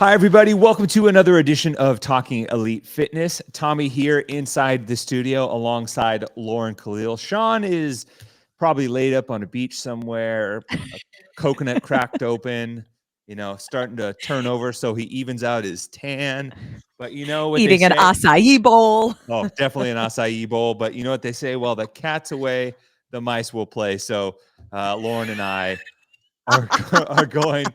Hi, everybody. Welcome to another edition of Talking Elite Fitness. Tommy here inside the studio alongside Lauren Khalil. Sean is probably laid up on a beach somewhere, a coconut cracked open, starting to turn over so he evens out his tan. But you know what they Eating an say? acai bowl. Oh, definitely an acai bowl. But you know what they say? Well, the cat's away, the mice will play. So Lauren and I are going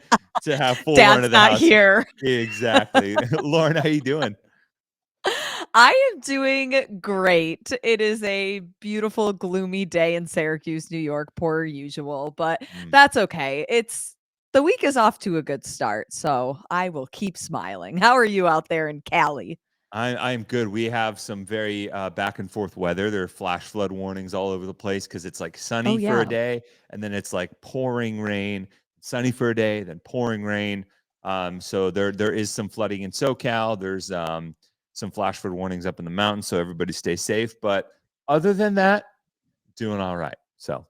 to have full run Dad's of the not house. here. Exactly. Lauren, how you doing? I am doing great. It is a beautiful, gloomy day in Syracuse, New York, per usual, but that's okay. The week is off to a good start, so I will keep smiling. How are you out there in Cali? I'm good. We have some very back and forth weather. There are flash flood warnings all over the place because it's like sunny Oh, for a yeah. day and then it's like pouring rain, sunny for a day, then pouring rain. So there is some flooding in SoCal. There's some flash flood warnings up in the mountains, so everybody stay safe. But other than that, doing all right. So,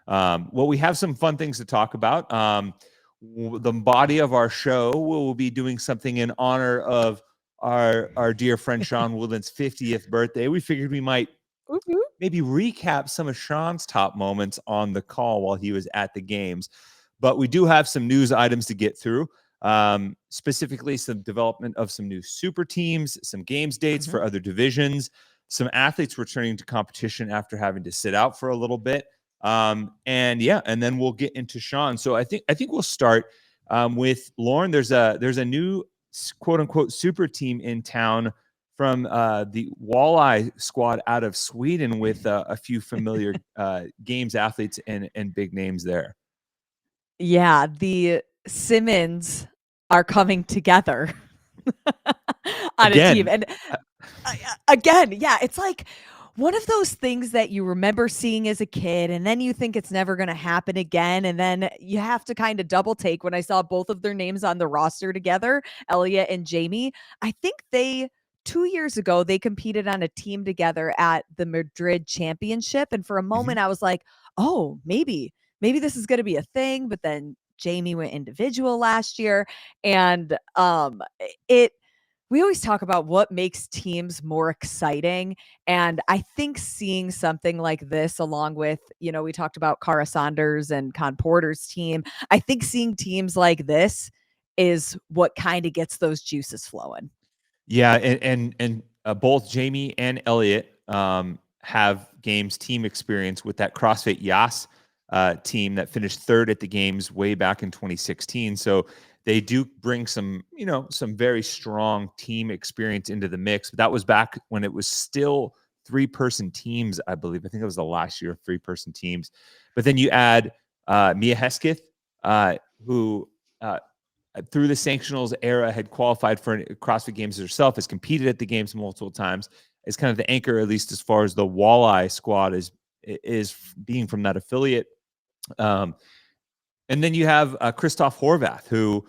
well, we have some fun things to talk about. The body of our show will be doing something in honor of our dear friend Sean Woodland's 50th birthday. We figured we might maybe recap some of Sean's top moments on the call while he was at the games. But we do have some news items to get through. Specifically some development of some new super teams, some games dates for other divisions, some athletes returning to competition after having to sit out for a little bit. And then we'll get into Sean. So I think we'll start with Lauren. There's a new quote unquote super team in town from the Walleye squad out of Sweden with a few familiar games athletes and big names there. Yeah, the Simmons are coming together on a team. And again, yeah, it's like one of those things that you remember seeing as a kid, and then you think it's never going to happen again. And then you have to kind of double take when I saw both of their names on the roster together, Elliot and Jamie. I think 2 years ago, they competed on a team together at the Madrid Championship. And for a moment, I was like, oh, maybe this is going to be a thing. But then Jamie went individual last year. And we always talk about what makes teams more exciting. And I think seeing something like this, along with, we talked about Cara Saunders and Con Porter's team, I think seeing teams like this is what kind of gets those juices flowing. Yeah, and both Jamie and Elliot have games team experience with that CrossFit Yas team that finished third at the games way back in 2016. So they do bring some very strong team experience into the mix. But that was back when it was still 3-person teams, I believe. I think it was the last year of 3-person teams. But then you add Mia Hesketh, who through the sanctionals era had qualified for CrossFit Games herself, has competed at the games multiple times, is kind of the anchor, at least as far as the Walleye squad is being from that affiliate. And then you have Christoph Horvath, who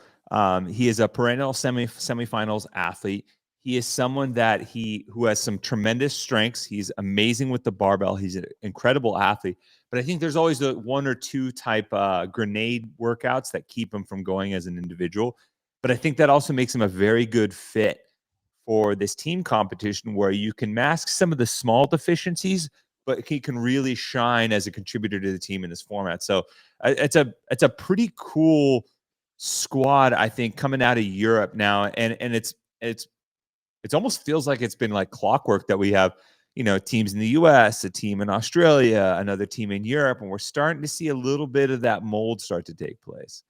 he is a perennial semifinals athlete. He is someone who has some tremendous strengths. He's amazing with the barbell. He's an incredible athlete. But I think there's always the 1 or 2 type grenade workouts that keep him from going as an individual. But I think that also makes him a very good fit for this team competition where you can mask some of the small deficiencies, but he can really shine as a contributor to the team in this format. So it's a pretty cool squad, I think, coming out of Europe now, and it almost feels like it's been like clockwork that we have, teams in the US, a team in Australia, another team in Europe, and we're starting to see a little bit of that mold start to take place.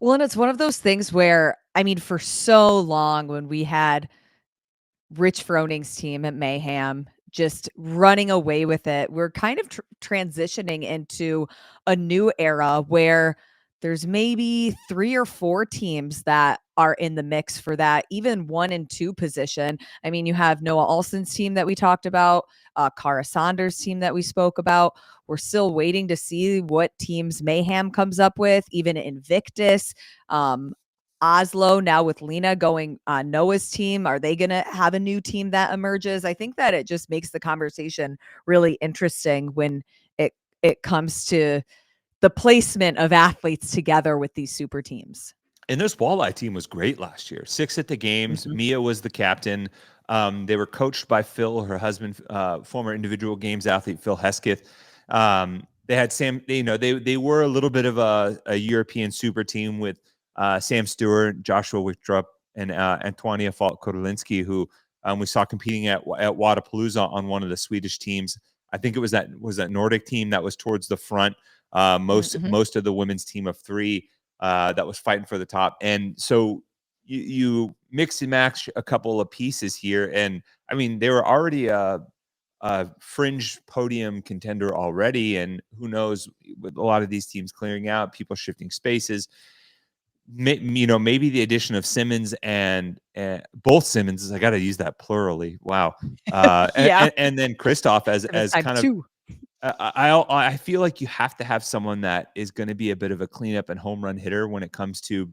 Well, and it's one of those things where, I mean, for so long when we had Rich Froning's team at Mayhem just running away with it, we're kind of transitioning into a new era where there's maybe 3 or 4 teams that are in the mix for that, even 1 and 2 position. I mean, you have Noah Olson's team that we talked about, Cara Saunders' team that we spoke about. We're still waiting to see what teams Mayhem comes up with, even Invictus. Oslo now with Lena going on Noah's team. Are they going to have a new team that emerges? I think that it just makes the conversation really interesting when it comes to the placement of athletes together with these super teams. And this walleye team was great last year. 6 at the games. Mhm. Mia was the captain. They were coached by Phil, her husband, former individual games athlete Phil Hesketh. They had Sam. They were a little bit of a European super team with Sam Stewart, Joshua Wichtrup, and Antonia Falk-Kodolinski, who we saw competing at Wadapalooza on one of the Swedish teams. I think it was that Nordic team that was towards the front. Most of the women's team of 3 that was fighting for the top. And so you mix and match a couple of pieces here. And I mean, they were already a fringe podium contender already. And who knows, with a lot of these teams clearing out, people shifting spaces, maybe the addition of Simmons and both Simmonses, I got to use that plurally. Wow. Yeah. And then Christoph as kind of, 2. I feel like you have to have someone that is going to be a bit of a cleanup and home run hitter when it comes to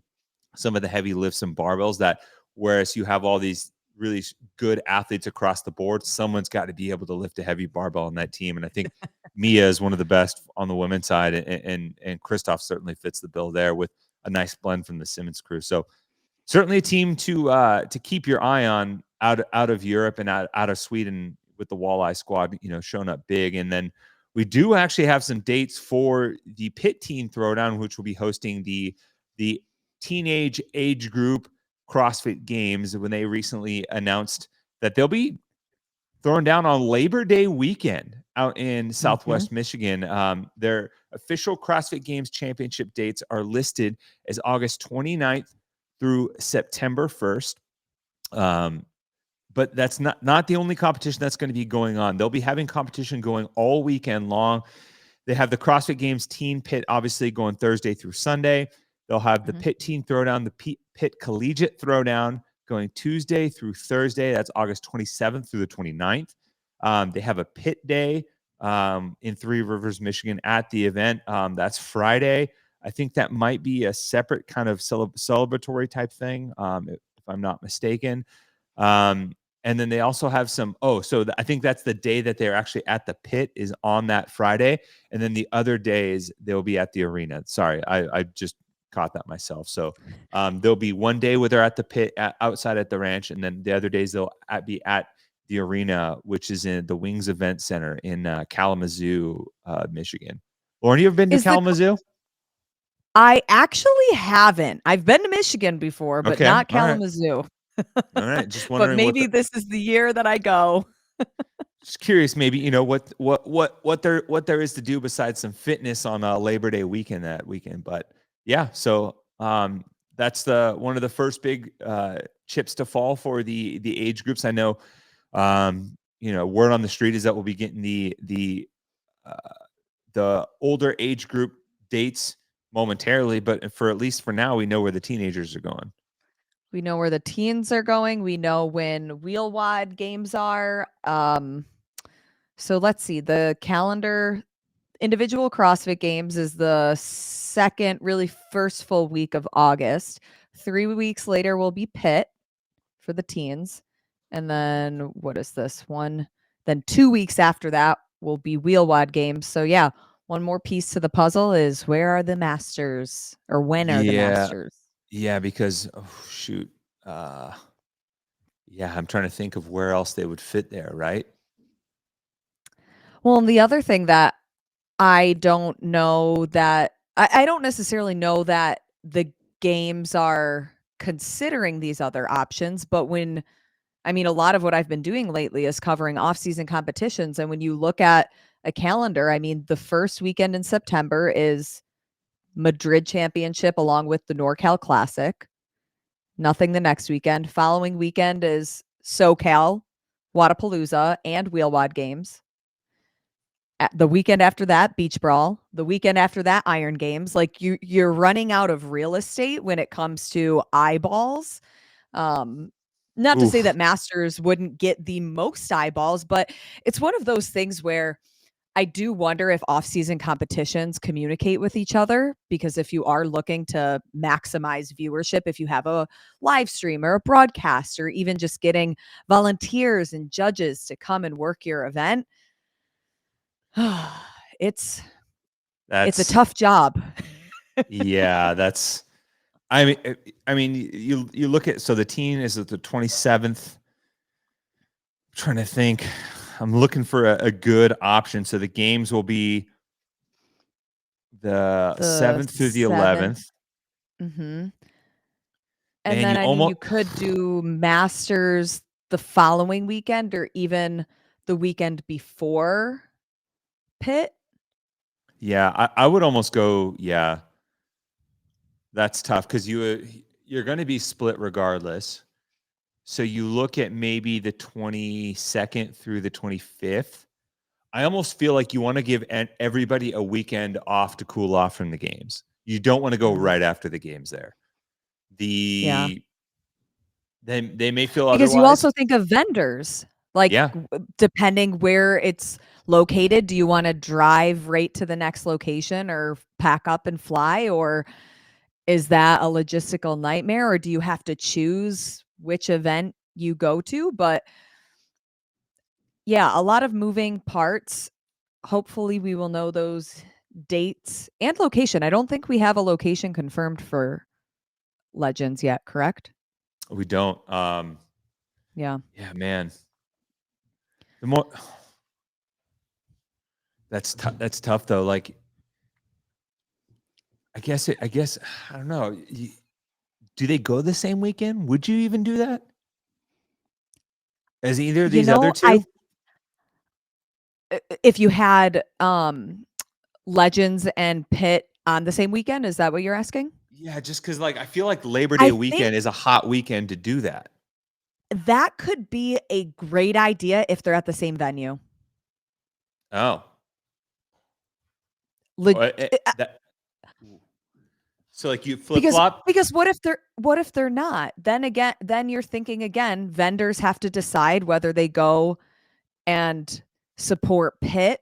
some of the heavy lifts and barbells. That whereas you have all these really good athletes across the board, someone's got to be able to lift a heavy barbell on that team. And I think Mia is one of the best on the women's side, and Christoph certainly fits the bill there with a nice blend from the Simmons crew. So certainly a team to keep your eye on out of Europe and out of Sweden, with the walleye squad, showing up big. And then we do actually have some dates for the Pit Teen Throwdown, which will be hosting the teenage age group CrossFit Games, when they recently announced that they'll be throwing down on Labor Day weekend out in Southwest Michigan. Their official CrossFit Games championship dates are listed as August 29th through September 1st. But that's not the only competition that's going to be going on. They'll be having competition going all weekend long. They have the CrossFit Games Teen Pit, obviously, going Thursday through Sunday. They'll have the Pit Teen Throwdown, the Pit Collegiate Throwdown, going Tuesday through Thursday. That's August 27th through the 29th. They have a Pit Day in Three Rivers, Michigan at the event. That's Friday. I think that might be a separate kind of celebratory type thing, if I'm not mistaken. And then they also have some, I think that's the day that they're actually at the pit, is on that Friday. And then the other days they'll be at the arena. Sorry, I just caught that myself. So there'll be one day where they're at the pit outside at the ranch. And then the other days they'll be at the arena, which is in the Wings Event Center in Kalamazoo, Michigan. Lauren, you ever been to Kalamazoo? I actually haven't. I've been to Michigan before, but not Kalamazoo. All right, just wondering. But maybe this is the year that I go. Just curious, maybe what there is to do besides some fitness on Labor Day weekend that weekend. But yeah, so that's one of the first big chips to fall for the age groups. I know, word on the street is that we'll be getting the older age group dates momentarily, but for at least for now, we know where the teenagers are going. We know where the teens are going. We know when wheel wide games are. So let's see. The calendar, individual CrossFit Games is the first full week of August. 3 weeks later will be Pit for the teens. And then what is this one? Then 2 weeks after that will be wheel wide games. So yeah, one more piece to the puzzle is, where are the masters, or when are the masters? Yeah, because I'm trying to think of where else they would fit there, right? Well, and the other thing that I don't know, that I don't necessarily know that the games are considering these other options, but a lot of what I've been doing lately is covering off-season competitions, and when you look at a calendar, the first weekend in September is Madrid Championship along with the NorCal Classic. Nothing the next weekend. Following weekend is SoCal, Wadapalooza, and Wheel Wad Games. The weekend after that, Beach Brawl. The weekend after that, Iron Games. Like, you're running out of real estate when it comes to eyeballs. Not to say that Masters wouldn't get the most eyeballs, but it's one of those things where I do wonder if off-season competitions communicate with each other, because if you are looking to maximize viewership, if you have a live stream or a broadcast, or even just getting volunteers and judges to come and work your event, it's a tough job. Yeah, that's I mean, you look at, so the team is at the 27th. I'm trying to think. I'm looking for a good option. So the games will be the The 7th through the 7th. 11th. Mhm. And Man, then, you I mean, almost, you could do Masters the following weekend or even the weekend before Pitt. yeah, I would almost go, yeah, that's tough because you're going to be split regardless. So you look at maybe the 22nd through the 25th. I almost feel like you want to give everybody a weekend off to cool off from the games. You don't want to go Mm, right after the games there. yeah. The they may feel Because you otherwise. also think of vendors, like, Yeah. depending where it's located, do you wanna drive right to the next location or pack up and fly, or is that a logistical nightmare, or do you have to choose which event you go to? But, yeah, a lot of moving parts. Hopefully, we will know those dates and location. I don't think we have a location confirmed for Legends yet, correct? We don't. Yeah. Yeah, man. The more that's tough though. Like I guess I don't know. Do they go the same weekend? Would you even do that? As either of You these other know, I two? if you had, Legends and Pitt on the same weekend, is that what you're asking? Yeah, just because like I feel like Labor Day I think weekend is a hot weekend to do that. that could be a great idea if they're at the same venue. Oh, Leg Or, that so like you flip flop. because what if they're not? Then again, then you're thinking again, vendors have to decide whether they go and support Pitt,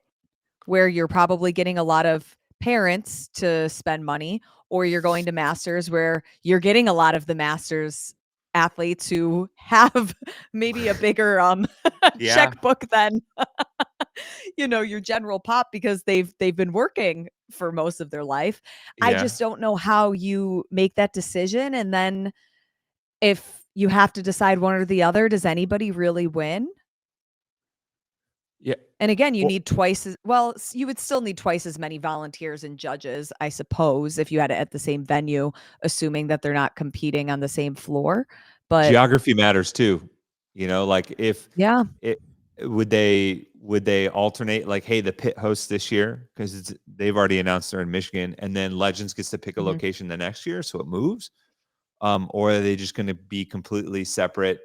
where you're probably getting a lot of parents to spend money, or you're going to Masters where you're getting a lot of the Masters athletes who have maybe a bigger Yeah, checkbook than your general pop because they've been working for most of their life. I yeah, just don't know how you make that decision, and then if you have to decide one or the other, does anybody really win? yeah. And again, you Well, need twice as well, you would still need twice as many volunteers and judges, I suppose, if you had it at the same venue, assuming that they're not competing on the same floor. But geography matters too. Like if yeah. it would they alternate, like, hey, the Pit hosts this year because they've already announced they're in Michigan, and then Legends gets to pick a Mhm. location the next year, so it moves. Or are they just going to be completely separate?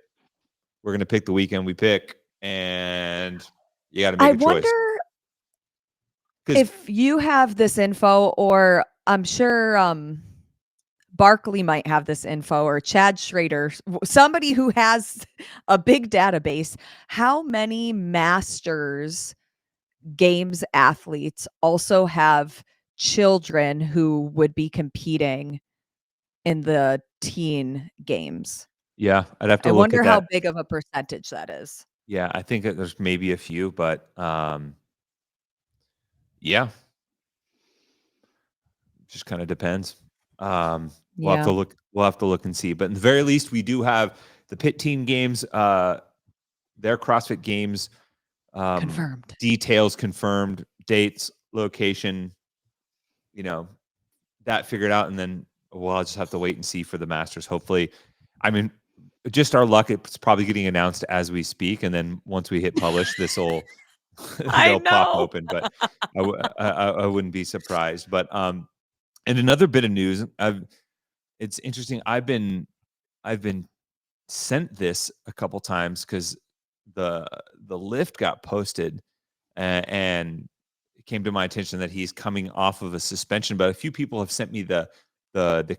We're going to pick the weekend we pick, and you got to I make a choice. wonder Because if you have this info, or I'm sure Barkley might have this info, or Chad Schrader, somebody who has a big database. How many Masters Games athletes also have children who would be competing in the teen games? yeah, I'd have to I look wonder at how that. big of a percentage that is. Yeah, I think that there's maybe a few, but yeah, just kind of depends. We'll have Yeah, to look. We'll have to look and see. But in the very least, we do have the Pit Team Games. Their CrossFit Games confirmed. details confirmed, dates, location. You know that figured out, and then we'll just have to wait and see for the Masters. Hopefully, I mean, just our luck, it's probably getting announced as we speak, and then once we hit publish, this will I they'll pop know. open. But I wouldn't be surprised. But and another bit of news, it's interesting. I've been sent this a couple times because the the lift got posted, and it came to my attention that he's coming off of a suspension. But a few people have sent me the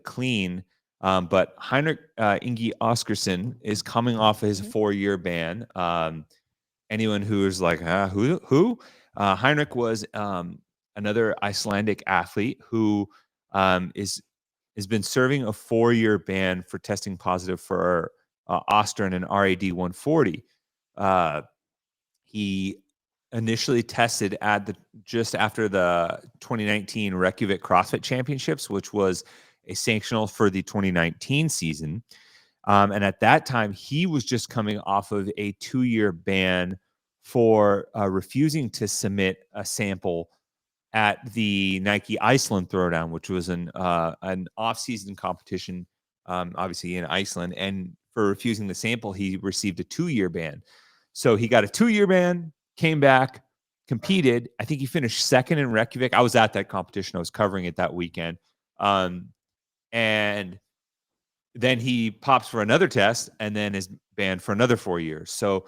clean. But Heinrich Ingi Oscarsson is coming off his Mhm. 4-year ban. Anyone who is like, who? Heinrich was another Icelandic athlete who is has been serving a 4-year ban for testing positive for Ostern and RAD 140. Uh, he initially tested at the just after the 2019 Reykjavik CrossFit Championships, which was a sanctional for the 2019 season. And at that time, he was just coming off of a 2-year ban for refusing to submit a sample at the Nike Iceland Throwdown, which was an off-season competition, obviously in Iceland. And for refusing the sample, he received a 2-year ban. So he got a 2-year ban, came back, competed. I think he finished second in Reykjavik. I was at that competition. I was covering it that weekend. And then he pops for another test and then is banned for another 4 years. So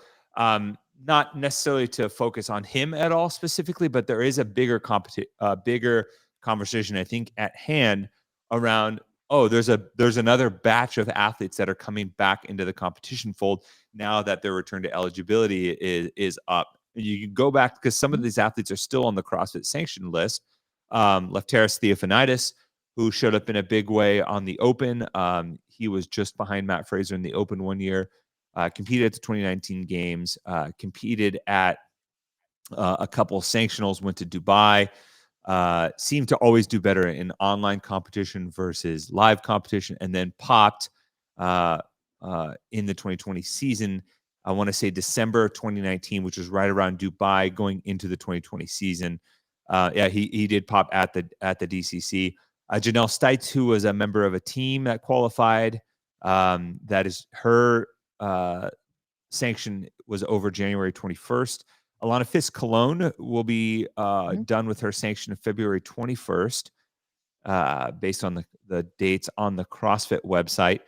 not necessarily to focus on him at all specifically, but there is a bigger conversation, I think, at hand around, oh, there's another batch of athletes that are coming back into the competition fold now that their return to eligibility is up. You can go back because some of these athletes are still on the CrossFit sanction list. Lefteris Theophanitis, who showed up in a big way on the Open. He was just behind Matt Fraser in the Open 1 year, competed at the 2019 games, competed at a couple of sanctionals, went to Dubai, seemed to always do better in online competition versus live competition, and then popped in the 2020 season. I want to say December 2019, which was right around Dubai going into the 2020 season. He did pop at the DCC. Janelle Stites, who was a member of a team that qualified, that is her sanction was over January 21st. Alana Fisk-Cologne will be done with her sanction of February 21st, based on the dates on the CrossFit website.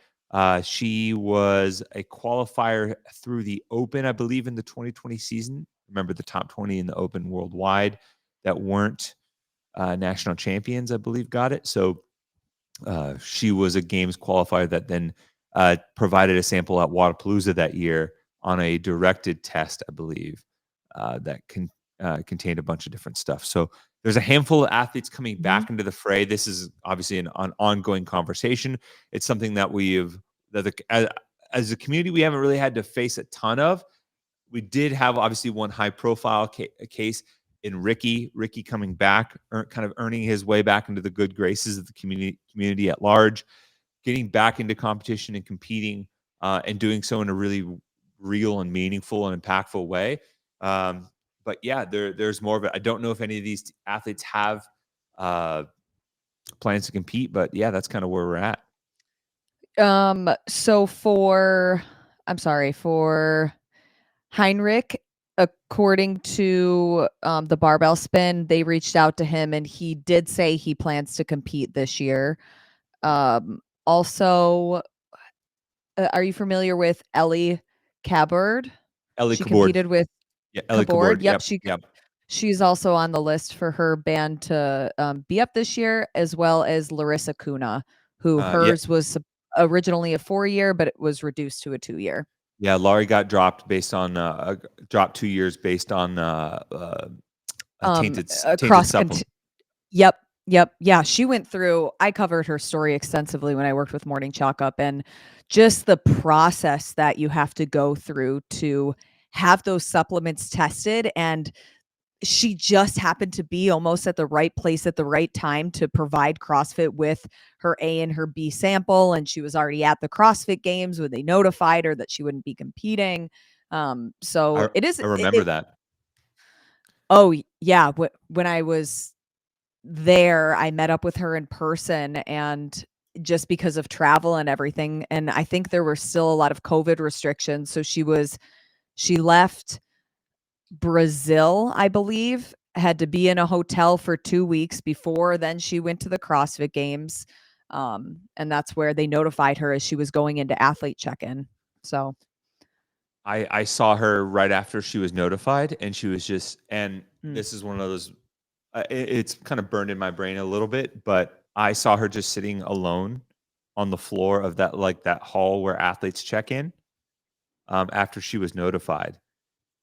She was a qualifier through the Open, I believe, in the 2020 season. Remember the top 20 in the Open worldwide that weren't national champions, I believe, got it. So she was a games qualifier that then provided a sample at Wodapalooza that year on a directed test, I believe, that contained a bunch of different stuff. So there's a handful of athletes coming back into the fray. This is obviously an ongoing conversation. It's something that as a community, we haven't really had to face a ton of. We did have obviously one high profile case in Ricky coming back, kind of earning his way back into the good graces of the community at large, getting back into competition and competing, and doing so in a really real and meaningful and impactful way. But yeah, there's more of it. I don't know if any of these athletes have plans to compete, but yeah, that's kind of where we're at. So for Heinrich, according to the barbell spin, they reached out to him and he did say he plans to compete this year. Also, are you familiar with Ellie Cabord? Ellie She Cabord. Competed with Ellie Cabord. Yep. She's also on the list for her band to be up this year, as well as Larissa Kuna, who hers was originally a 4-year, but it was reduced to a 2-year. Yeah, Laurie got dropped based on dropped 2 years based on tainted supplement. Yep. Yeah, she went through. I covered her story extensively when I worked with Morning Chalk Up, and just the process that you have to go through to have those supplements tested. And she just happened to be almost at the right place at the right time to provide CrossFit with her A and her B sample. And she was already at the CrossFit games when they notified her that she wouldn't be competing. So it is. I remember that. Oh yeah. When I was there, I met up with her in person, and just because of travel and everything. And I think there were still a lot of COVID restrictions. So she left Brazil, I believe, had to be in a hotel for 2 weeks before then she went to the CrossFit games. And that's where they notified her as she was going into athlete check-in. So I saw her right after she was notified, and she was just, and this is one of those, it's kind of burned in my brain a little bit, but I saw her just sitting alone on the floor of that hall where athletes check in, after she was notified.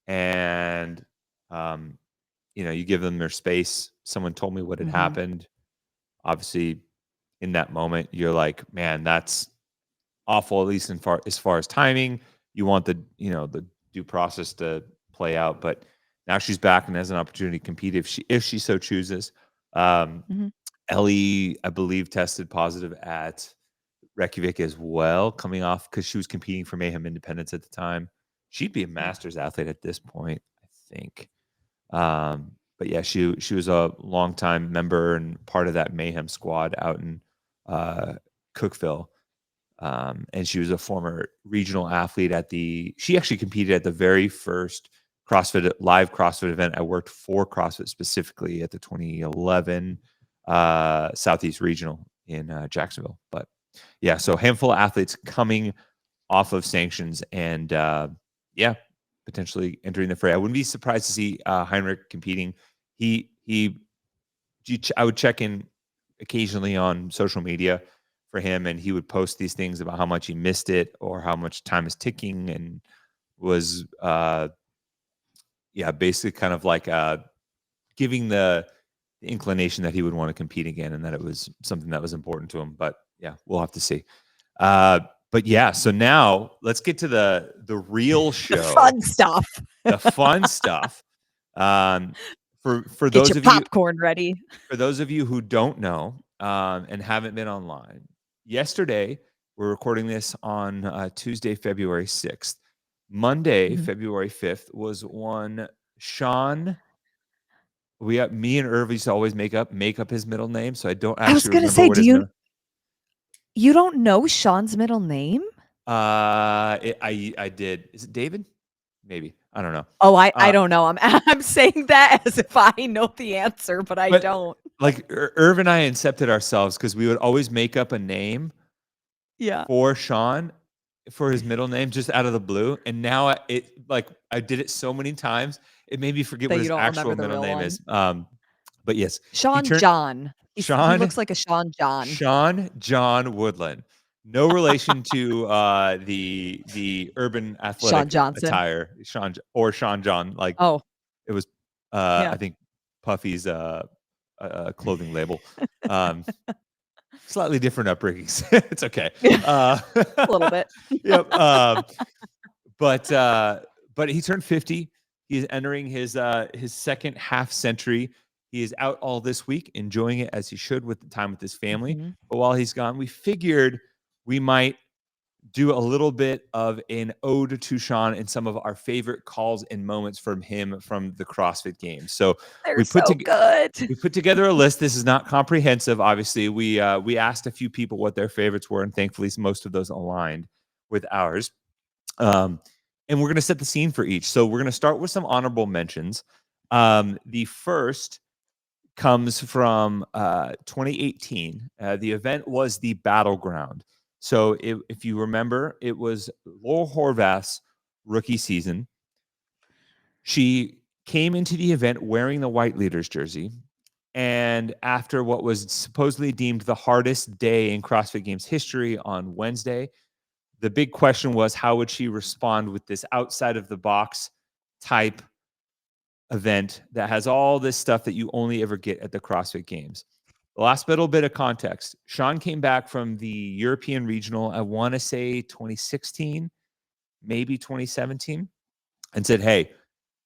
And you give them their space. Someone told me what had happened. Obviously, in that moment, you're like, man, that's awful, at least as far as timing. You want the due process to play out, but now she's back and has an opportunity to compete if she so chooses. Ellie, I believe, tested positive at Reykjavik as well, coming off because she was competing for Mayhem Independence at the time. She'd be a masters athlete at this point, I think. But yeah, she was a longtime member and part of that Mayhem squad out in Cookville. And she was a former regional athlete she actually competed at the very first live CrossFit event. I worked for CrossFit specifically at the 2011 Southeast Regional in Jacksonville. But yeah, so handful of athletes coming off of sanctions and potentially entering the fray. I wouldn't be surprised to see Heinrich competing. I would check in occasionally on social media for him, and he would post these things about how much he missed it or how much time is ticking, and was basically kind of like giving the inclination that he would want to compete again and that it was something that was important to him. But yeah, we'll have to see. But yeah, so now let's get to the real show. The fun stuff. The fun stuff. For Get those your of popcorn ready. For those of you who don't know and haven't been online, yesterday we're recording this on Tuesday, February 6th. Monday, February 5th was one Sean. Me and Irv used to always make up his middle name, so I don't actually. I was gonna say, you don't know Sean's middle name? I did. Is it David? Maybe. I don't know. Oh, I don't know. I'm saying that as if I know the answer, but I don't. Like Irv and I incepted ourselves because we would always make up a name for Sean for his middle name just out of the blue. And now I did it so many times, it made me forget what his actual middle name is. But yes. Sean John. He looks like a Sean John. Sean John Woodland. No relation to the urban athletic attire. Sean John. Like it was I think Puffy's clothing label. Slightly different upbringings. It's okay. A little bit. Yep. But he turned 50. He's entering his second half century. He is out all this week, enjoying it as he should with the time with his family. But while he's gone, we figured we might do a little bit of an ode to Sean and some of our favorite calls and moments from him from the CrossFit Games. So we put together a list. This is not comprehensive. Obviously, we asked a few people what their favorites were, and thankfully most of those aligned with ours. And we're going to set the scene for each. So we're going to start with some honorable mentions. The first comes from 2018. The event was the Battleground. So if you remember, it was Laura Horvath's rookie season. She came into the event wearing the White Leaders jersey. And after what was supposedly deemed the hardest day in CrossFit Games history on Wednesday, the big question was, how would she respond with this outside of the box type event that has all this stuff that you only ever get at the CrossFit Games? The last little bit of context. Sean came back from the European Regional, I want to say 2016, maybe 2017, and said, hey,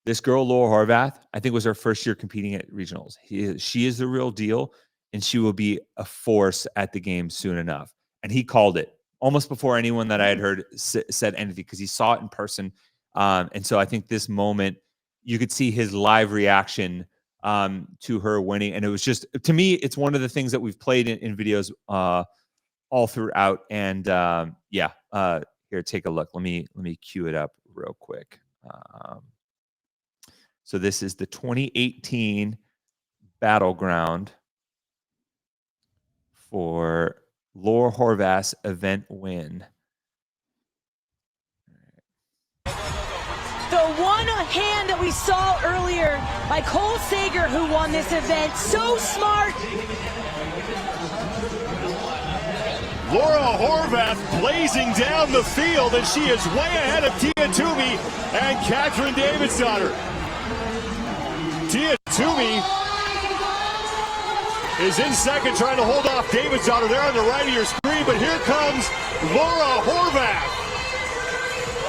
this girl, Laura Horvath, I think was her first year competing at regionals. She is the real deal, and she will be a force at the Games soon enough. And he called it almost before anyone that I had heard said anything, because he saw it in person. And so I think this moment, you could see his live reaction to her winning. And it was just, to me, it's one of the things that we've played in videos all throughout. And here, take a look. Let me cue it up real quick. So this is the 2018 Battleground for Laura Horvath's event win. The one hand that we saw earlier by Cole Sager, who won this event. So smart. Laura Horvath blazing down the field, and she is way ahead of Tia Toomey and Catherine Davidsdottir. Tia Toomey is in second, trying to hold off Davidsdottir there on the right of your screen, but here comes Laura Horvath.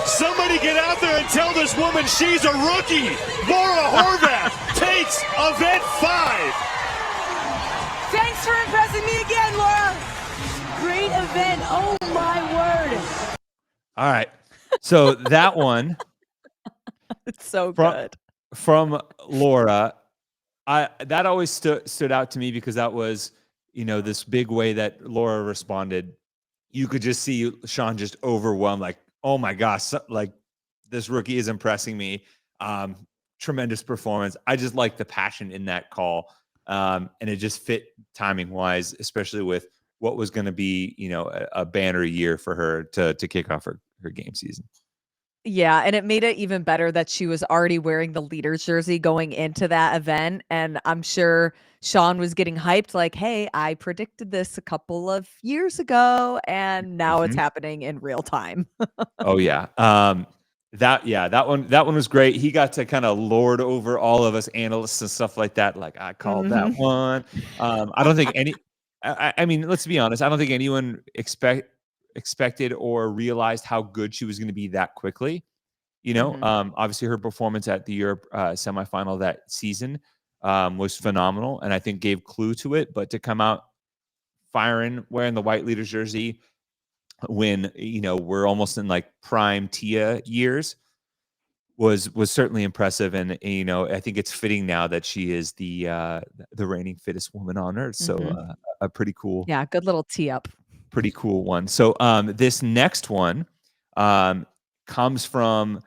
Somebody get out there and tell this woman she's a rookie. Laura Horvath takes event 5. Thanks for event. Oh my word. All right. So that one It's so good. From Laura, that always stood out to me because that was, this big way that Laura responded. You could just see Sean just overwhelmed, like, oh my gosh, like this rookie is impressing me. Tremendous performance. I just like the passion in that call. And it just fit timing wise, especially with what was going to be, a banner year for her to kick off her game season. Yeah, and it made it even better that she was already wearing the leader's jersey going into that event, and I'm sure Sean was getting hyped like, "Hey, I predicted this a couple of years ago, and now it's happening in real time." Oh yeah. That one was great. He got to kind of lord over all of us analysts and stuff like that. Like, I called that one. I don't think I mean, let's be honest. I don't think anyone expected or realized how good she was going to be that quickly. Obviously her performance at the Europe semifinal that season was phenomenal, and I think gave clue to it. But to come out firing, wearing the white leader's jersey when we're almost in like prime Tia years was certainly impressive. And I think it's fitting now that she is the reigning fittest woman on earth. So a pretty cool, good little tee up. Pretty cool one. So this next one comes from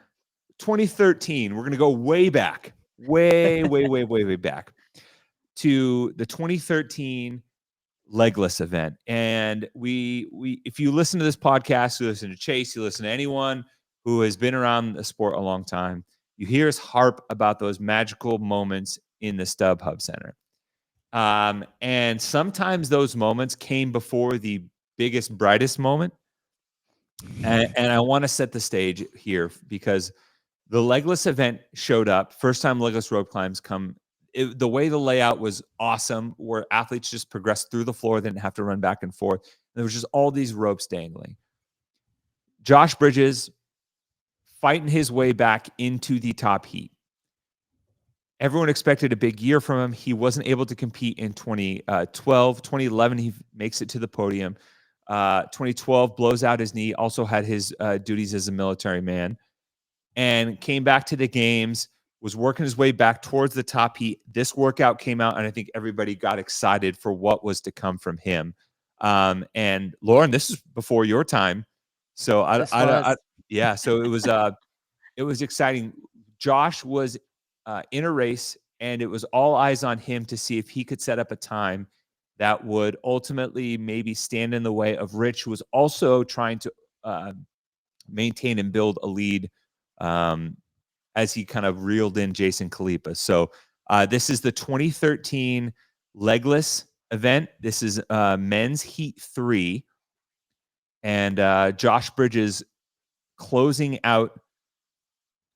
2013. We're gonna go way back, way back to the 2013 legless event. And we if you listen to this podcast, you listen to Chase, you listen to anyone who has been around the sport a long time, you hear us harp about those magical moments in the StubHub Center. And sometimes those moments came before the biggest, brightest moment. And I want to set the stage here because the legless event showed up. First time legless rope climbs come. The way the layout was awesome, where athletes just progressed through the floor, didn't have to run back and forth. There was just all these ropes dangling. Josh Bridges fighting his way back into the top heat. Everyone expected a big year from him. He wasn't able to compete in 2012. 2011, he makes it to the podium. 2012, blows out his knee, also had his duties as a military man, and came back to the games, was working his way back towards the top heat. This workout came out, and I think everybody got excited for what was to come from him. And Lauren, this is before your time. So so it was exciting. Josh was in a race, and it was all eyes on him to see if he could set up a time that would ultimately maybe stand in the way of Rich, who was also trying to maintain and build a lead as he kind of reeled in Jason Kalipa. So this is the 2013 legless event. This is men's heat 3. And Josh Bridges closing out,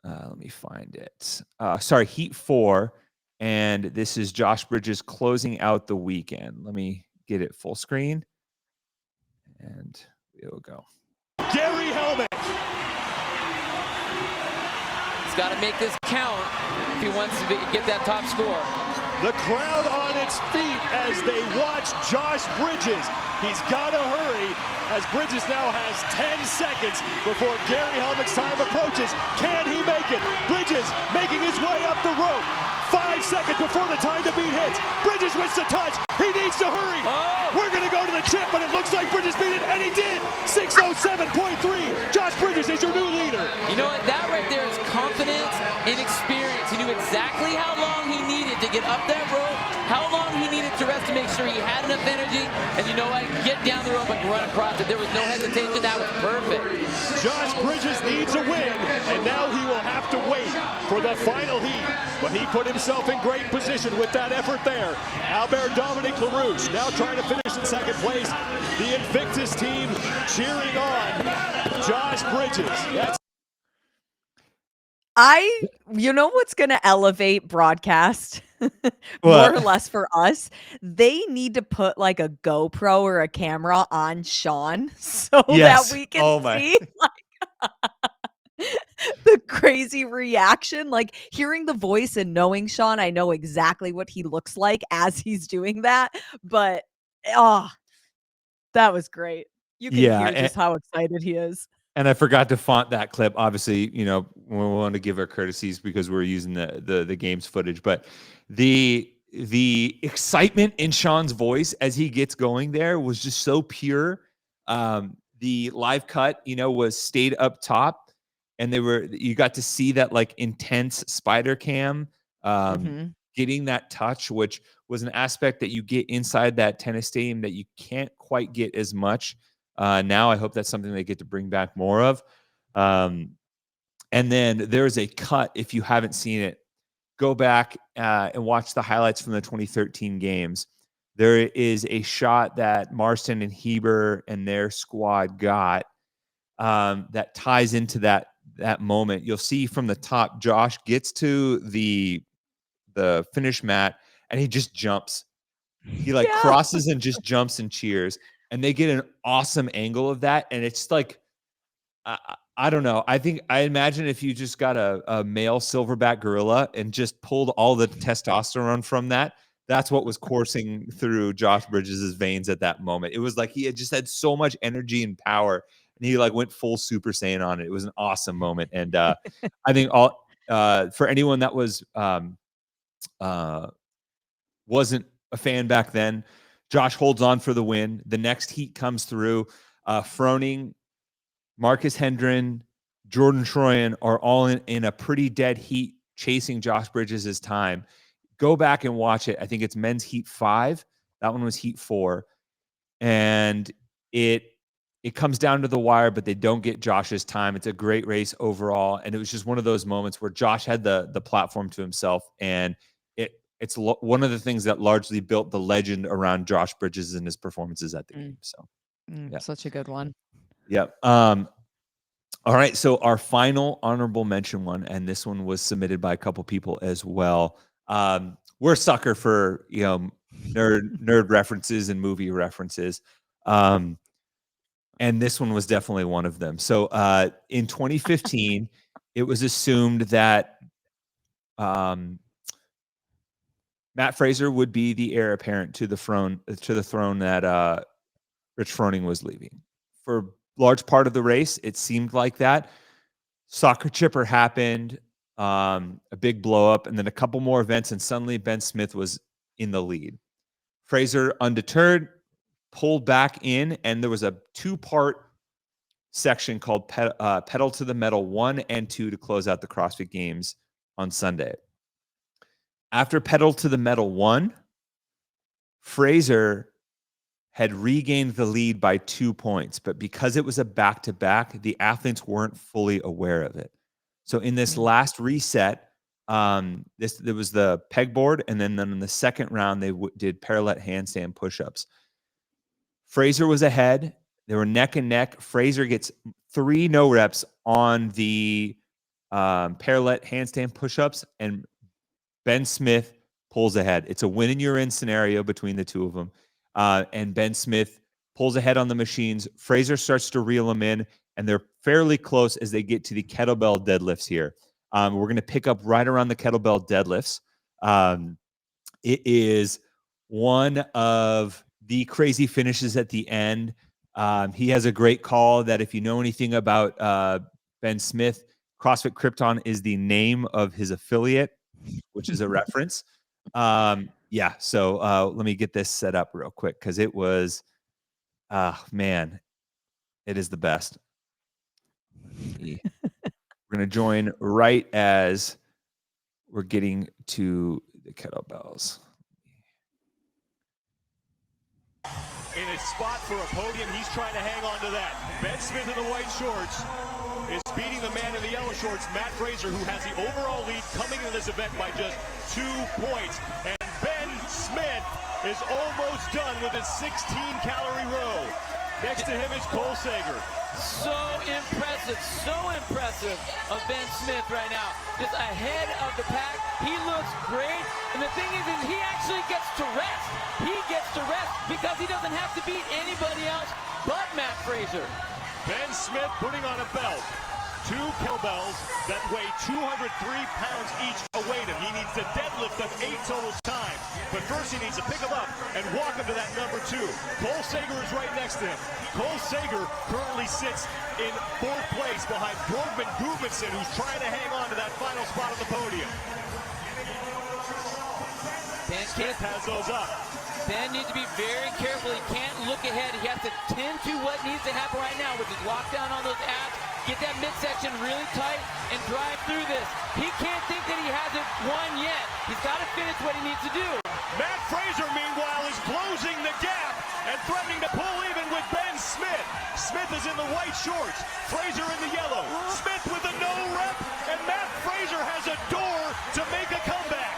let me find it. Heat 4. And this is Josh Bridges closing out the weekend. Let me get it full screen. And we'll go. Gary Helmick. He's got to make this count if he wants to get that top score. The crowd on its feet as they watch Josh Bridges. He's got to hurry as Bridges now has 10 seconds before Gary Helmick's time approaches. Can he make it? Bridges making his way up the rope. 5 seconds before the time to beat hits. Bridges wins the touch. He needs to hurry. We're going to go to the chip, but it looks like Bridges beat it, and he did. 6:07.3. Josh Bridges is your new leader. You know what? That right there is confidence and experience. He knew exactly how long he needed to get up that rope, how long he needed to rest to make sure he had enough energy, and you know what? Get down the rope and run across it. There was no hesitation. That was perfect. Josh Bridges needs a win, and now he will have to wait for the final heat. But he put himself in great position with that effort there. Albert Dominic LaRouche now trying to finish in second place. The Invictus team cheering on Josh Bridges. You know what's going to elevate broadcast more or less for us? They need to put like a GoPro or a camera on Sean so that we can see the crazy reaction. Like hearing the voice and knowing Sean, I know exactly what he looks like as he's doing that. But that was great. You can hear just how excited he is. And I forgot to font that clip. Obviously, we want to give our courtesies because we're using the game's footage. But the excitement in Sean's voice as he gets going there was just so pure. The live cut, was stayed up top, and you got to see that like intense spider cam, getting that touch, which was an aspect that you get inside that tennis stadium that you can't quite get as much. Now I hope that's something they get to bring back more of. And then there's a cut. If you haven't seen it, go back and watch the highlights from the 2013 games. There is a shot that Marston and Heber and their squad got that ties into that moment. You'll see from the top, Josh gets to the finish mat and he just jumps. He crosses and just jumps and cheers. And they get an awesome angle of that. And it's like, I don't know. I imagine if you just got a male silverback gorilla and just pulled all the testosterone from that's what was coursing through Josh Bridges' veins at that moment. It was like he had just had so much energy and power, and he went full Super Saiyan on it. It was an awesome moment. And I think for anyone that wasn't a fan back then, Josh holds on for the win. The next heat comes through. Froning, Marcus Hendren, Jordan Troyan are all in a pretty dead heat chasing Josh Bridges' time. Go back and watch it. I think it's men's heat 5. That one was heat 4. And it comes down to the wire, but they don't get Josh's time. It's a great race overall. And it was just one of those moments where Josh had the platform to himself. And it's one of the things that largely built the legend around Josh Bridges and his performances at the game. So, such a good one. Yep. All right. So our final honorable mention one, and this one was submitted by a couple people as well. We're a sucker for nerd references and movie references, and this one was definitely one of them. So in 2015, it was assumed that Matt Fraser would be the heir apparent to the throne that Rich Froning was leaving. For a large part of the race, it seemed like that. Soccer chipper happened, a big blow up, and then a couple more events, and suddenly Ben Smith was in the lead. Fraser, undeterred, pulled back in, and there was a 2-part section called Pedal to the Metal 1 and 2 to close out the CrossFit Games on Sunday. After Pedal to the Metal 1, Fraser had regained the lead by 2 points, but because it was a back-to-back, the athletes weren't fully aware of it. So in this last reset, there was the pegboard, and then in the second round, they did parallel handstand push-ups. Fraser was ahead. They were neck and neck. Fraser gets 3 no reps on the parallel handstand push-ups, and Ben Smith pulls ahead. It's a win and you're in scenario between the two of them. And Ben Smith pulls ahead on the machines. Fraser starts to reel them in, and they're fairly close as they get to the kettlebell deadlifts here. We're going to pick up right around the kettlebell deadlifts. It is one of the crazy finishes at the end. He has a great call that if you know anything about Ben Smith, CrossFit Krypton is the name of his affiliate, which is a reference. So let me get this set up real quick because it was, man, it is the best. We're going to join right as we're getting to the kettlebells. In a spot for a podium, he's trying to hang on to that. Ben Smith in the white shorts is beating the man in the yellow shorts, Matt Fraser, who has the overall lead coming into this event by just 2 points. And Ben Smith is almost done with his 16-calorie row. Next to him is Cole Sager. So impressive of Ben Smith right now. Just ahead of the pack. He looks great. And the thing is he actually gets to rest. He gets to rest because he doesn't have to beat anybody else but Matt Fraser. Ben Smith putting on a belt. 2 kettlebells that weigh 203 pounds each await him. He needs to deadlift them 8 total times. But first he needs to pick them up and walk him to that number 2. Cole Sager is right next to him. Cole Sager currently sits in 4th place behind Bjorgman Gudmundsson, who's trying to hang on to that final spot on the podium. Smith has those up. Ben needs to be very careful. He can't look ahead. He has to tend to what needs to happen right now, which is lock down on those abs, get that midsection really tight, and drive through this. He can't think that he hasn't won yet. He's got to finish what he needs to do. Matt Fraser, meanwhile, is closing the gap and threatening to pull even with Ben Smith. Smith is in the white shorts, Fraser in the yellow. Smith with a no rep, and Matt Fraser has a door to make a comeback.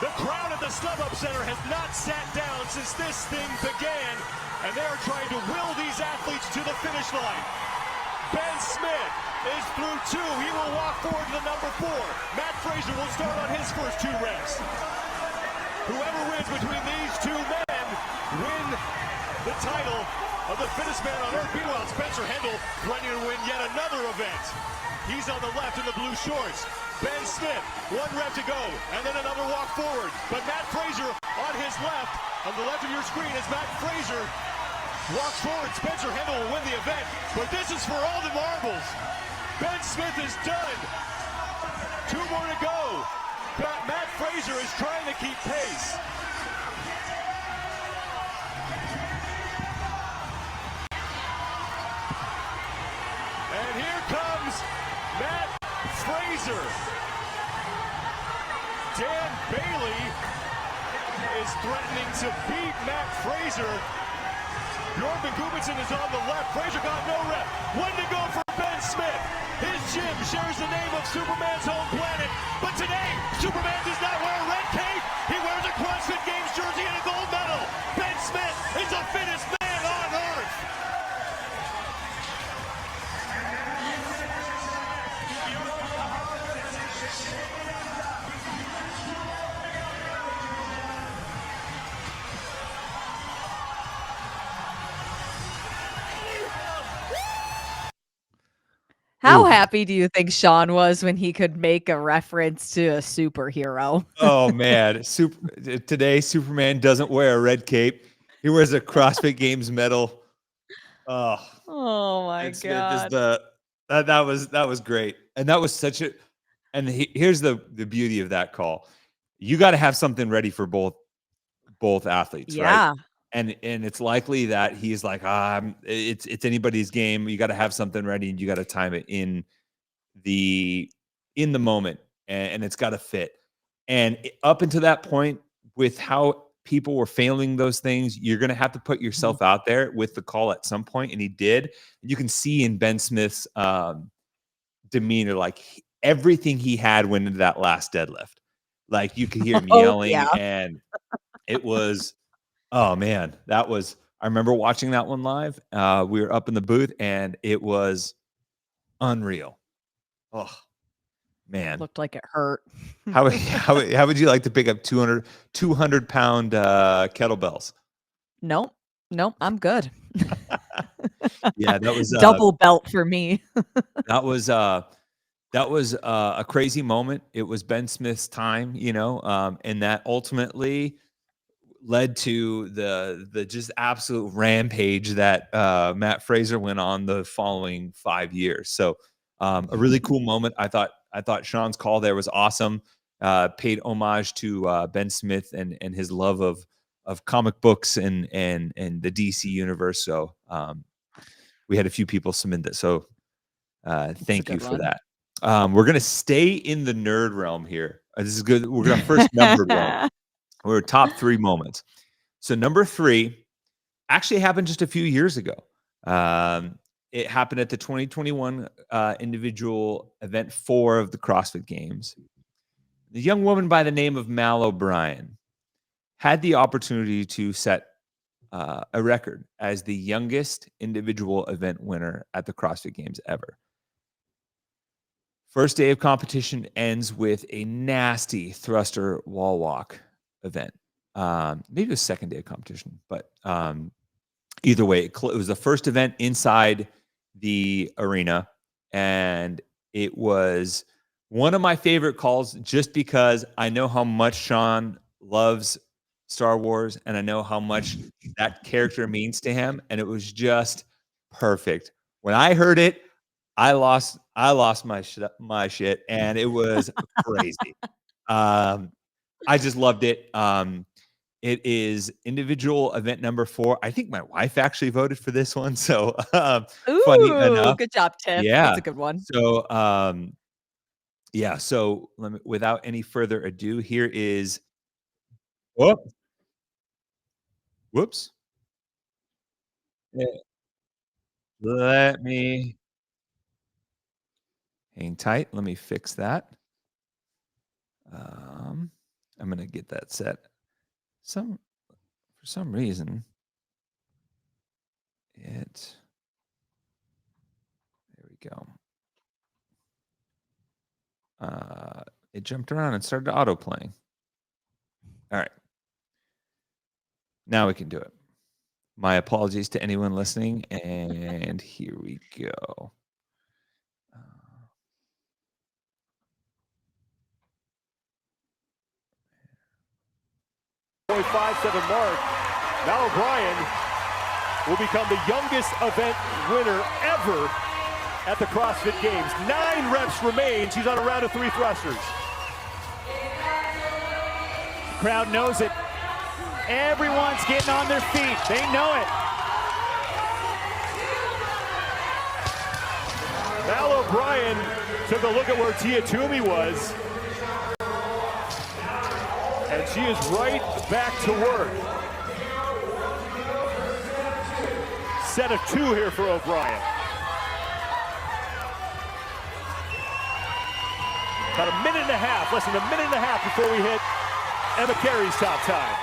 The crowd at the StubHub Center has not sat down since this thing began, and they are trying to will these athletes to the finish line. Ben Smith is through 2. He will walk forward to the number 4. Matt Fraser will start on his first 2 reps. Whoever wins between these 2 men win the title of the fittest man on earth. Meanwhile, Spencer Hendel ready to win yet another event. He's on the left in the blue shorts. Ben Smith, 1 rep to go, and then another walk forward. But Matt Fraser on his left, on the left of your screen, as Matt Fraser walks forward. Spencer Hendel will win the event, but this is for all the marbles. Ben Smith is done. 2 more to go. But Matt Fraser is trying to keep pace. And here comes Matt Fraser. Dan Bailey is threatening to beat Matt Fraser. Bjorgman Gudmundsson is on the left. Fraser got no rep. 1 to go for Ben Smith. His gym shares the name of Superman's home planet. But today, Superman does not wear a red cape. He wears a CrossFit Games jersey and a gold medal. Ben Smith is the fittest man on earth. How happy do you think Sean was when he could make a reference to a superhero? Oh man, today Superman doesn't wear a red cape. He wears a CrossFit Games medal. Oh my God. That was great. And that was such a here's the beauty of that call. You got to have something ready for both athletes, right? And it's likely that he's like, it's anybody's game. You got to have something ready and you got to time it in the moment, and it's got to fit. And up until that point, with how people were failing those things, you're going to have to put yourself out there with the call at some point, and he did. You can see in Ben Smith's demeanor, like everything he had went into that last deadlift. Like you could hear him yelling, and it was. Oh man, I remember watching that one live. We were up in the booth and it was unreal. Oh man. Looked like it hurt. How would you like to pick up 200 pound kettlebells? Nope, I'm good. Yeah, that was double belt for me. that was a crazy moment. It was Ben Smith's time, and that ultimately led to the just absolute rampage that Matt Fraser went on the following 5 years. So a really cool moment. I thought Sean's call there was awesome. Paid homage to Ben Smith and his love of comic books and the DC universe. So we had a few people submit that. So thank you for that. We're gonna stay in the nerd realm here. This is good. We're gonna first numbered one. We're top 3 moments. So number 3 actually happened just a few years ago. It happened at the 2021 individual event 4 of the CrossFit Games. The young woman by the name of Mal O'Brien had the opportunity to set a record as the youngest individual event winner at the CrossFit Games ever. First day of competition ends with a nasty thruster wall walk event. Maybe it was second day of competition, but either way, it was the first event inside the arena, and it was one of my favorite calls just because I know how much Sean loves Star Wars, and I know how much that character means to him, and it was just perfect. When I heard it, I lost my shit, and it was crazy. I just loved it. It is individual event number 4. I think my wife actually voted for this one. So funny Ooh, enough. good job, Tiff. Yeah. That's a good one. So yeah. So without any further ado, here is whoops. Yeah, let me hang tight. Let me fix that. I'm gonna get that set. For some reason, there we go. It jumped around and started auto playing. All right. Now we can do it. My apologies to anyone listening. And here we go. 0.57 mark. Now O'Brien will become the youngest event winner ever at the CrossFit Games. 9 reps remain. She's on a round of 3 thrusters. Crowd knows it. Everyone's getting on their feet. They know it. Mal O'Brien took a look at where Tia Toomey was. And she is right back to work. Set of 2 here for O'Brien. About a minute and a half, less than a minute and a half before we hit Emma Carey's top time.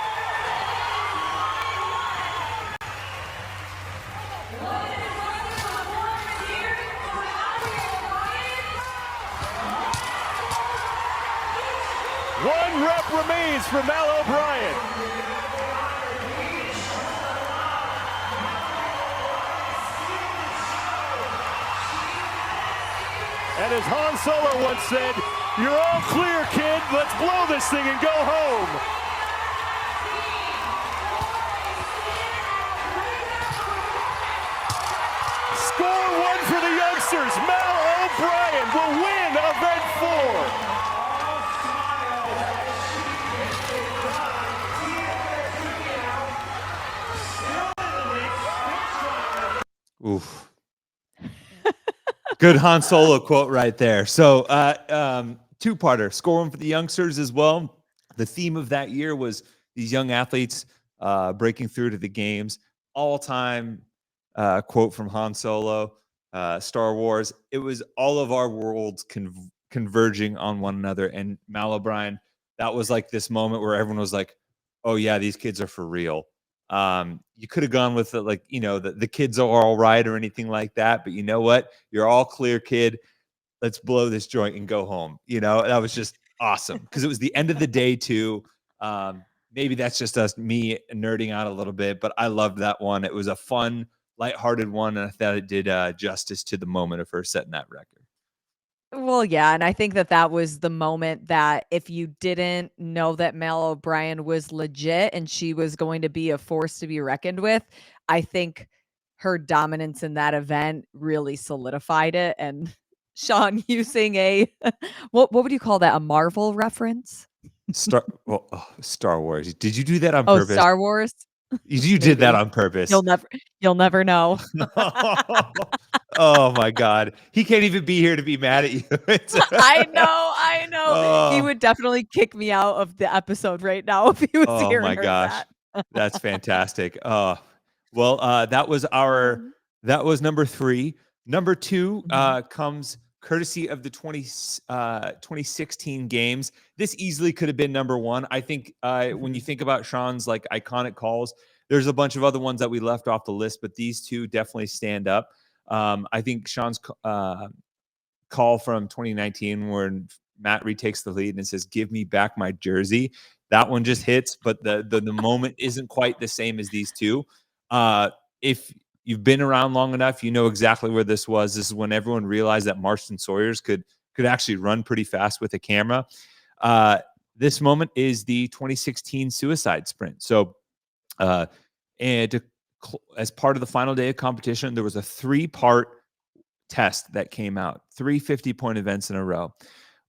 One rep remains for Mal O'Brien. And as Han Solo once said, "You're all clear, kid. Let's blow this thing and go home." Score 1 for the youngsters. Mal O'Brien will win event 4. Oof. Good Han Solo quote right there. So two-parter, score 1 for the youngsters as well. The theme of that year was these young athletes breaking through to the games. All-time quote from Han Solo, Star Wars. It was all of our worlds converging on one another. And Mal O'Brien, that was like this moment where everyone was like, oh yeah, these kids are for real. You could have gone with it, like, you know, the kids are all right or anything like that, but you know what? You're all clear, kid. Let's blow this joint and go home. You know, that was just awesome because it was the end of the day too. Maybe that's just me nerding out a little bit, but I loved that one. It was a fun, lighthearted one, and I thought it did justice to the moment of her setting that record. Well, yeah, and I think that was the moment that if you didn't know that Mal O'Brien was legit and she was going to be a force to be reckoned with, I think her dominance in that event really solidified it. And Sean using a what would you call that? A Marvel reference? Star Wars. Did you do that on purpose? Star Wars. You did that on purpose. You'll never know. Oh my God. He can't even be here to be mad at you. I know. He would definitely kick me out of the episode right now if he was hearing my gosh. that. That's fantastic. Well, that was number 3. Number 2 comes courtesy of the 2016 games. This easily could have been number 1. I think when you think about Sean's like iconic calls, there's a bunch of other ones that we left off the list, but these 2 definitely stand up. I think Sean's call from 2019 where Matt retakes the lead and says, "Give me back my jersey." That one just hits, but the moment isn't quite the same as these 2. if you've been around long enough, you know exactly where this was. This is when everyone realized that Marston Sawyers could actually run pretty fast with a camera. This moment is the 2016 suicide sprint. So, as part of the final day of competition, there was a 3-part test that came out, 3 50-point events in a row.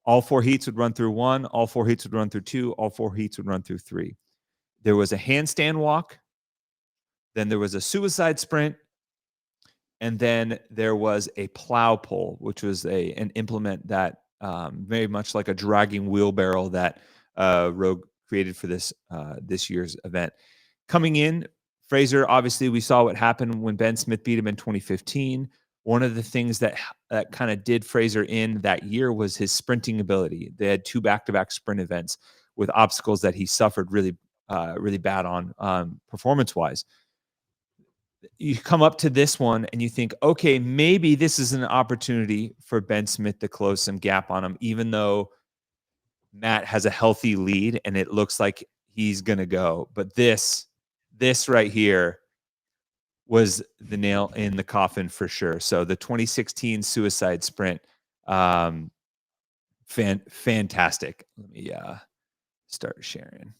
All 4 heats would run through 1, all 4 heats would run through 2, all 4 heats would run through 3. There was a handstand walk, then there was a suicide sprint, and then there was a plow pole, which was an implement that very much like a dragging wheelbarrow that Rogue created for this year's event. Coming in, Fraser, obviously we saw what happened when Ben Smith beat him in 2015. One of the things that kind of did Fraser in that year was his sprinting ability. They had 2 back-to-back sprint events with obstacles that he suffered really bad on performance-wise. You come up to this one and you think, okay, maybe this is an opportunity for Ben Smith to close some gap on him, even though Matt has a healthy lead and it looks like he's going to go. But this right here was the nail in the coffin for sure. So the 2016 suicide sprint, fantastic. Let me start sharing.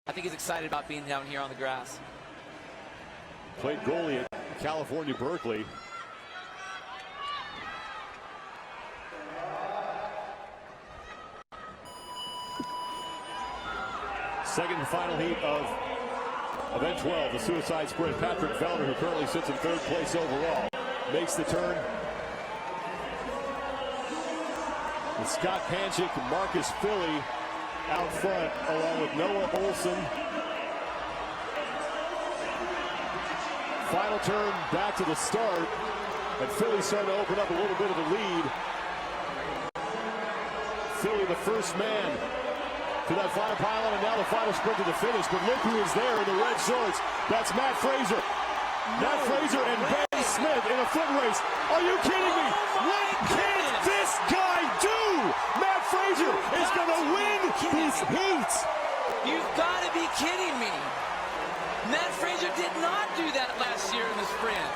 I think he's excited about being down here on the grass. Played goalie at California Berkeley. Second and final heat of event 12, the suicide sprint. Patrick Vellner, who currently sits in 3rd place overall, makes the turn. And Scott Panchik and Marcus Philly out front, along with Noah Olson. Final turn back to the start, and Philly starting to open up a little bit of a lead. Philly the first man to that final pylon, and now the final sprint to the finish. But look who is there in the red shorts. That's Matt Fraser. Matt Fraser and Ben Smith in a foot race. Are you kidding me? What can this guy do? Matt Fraser is going to win his heat. You've got to be kidding me. Matt Fraser did not do that last year in the sprints.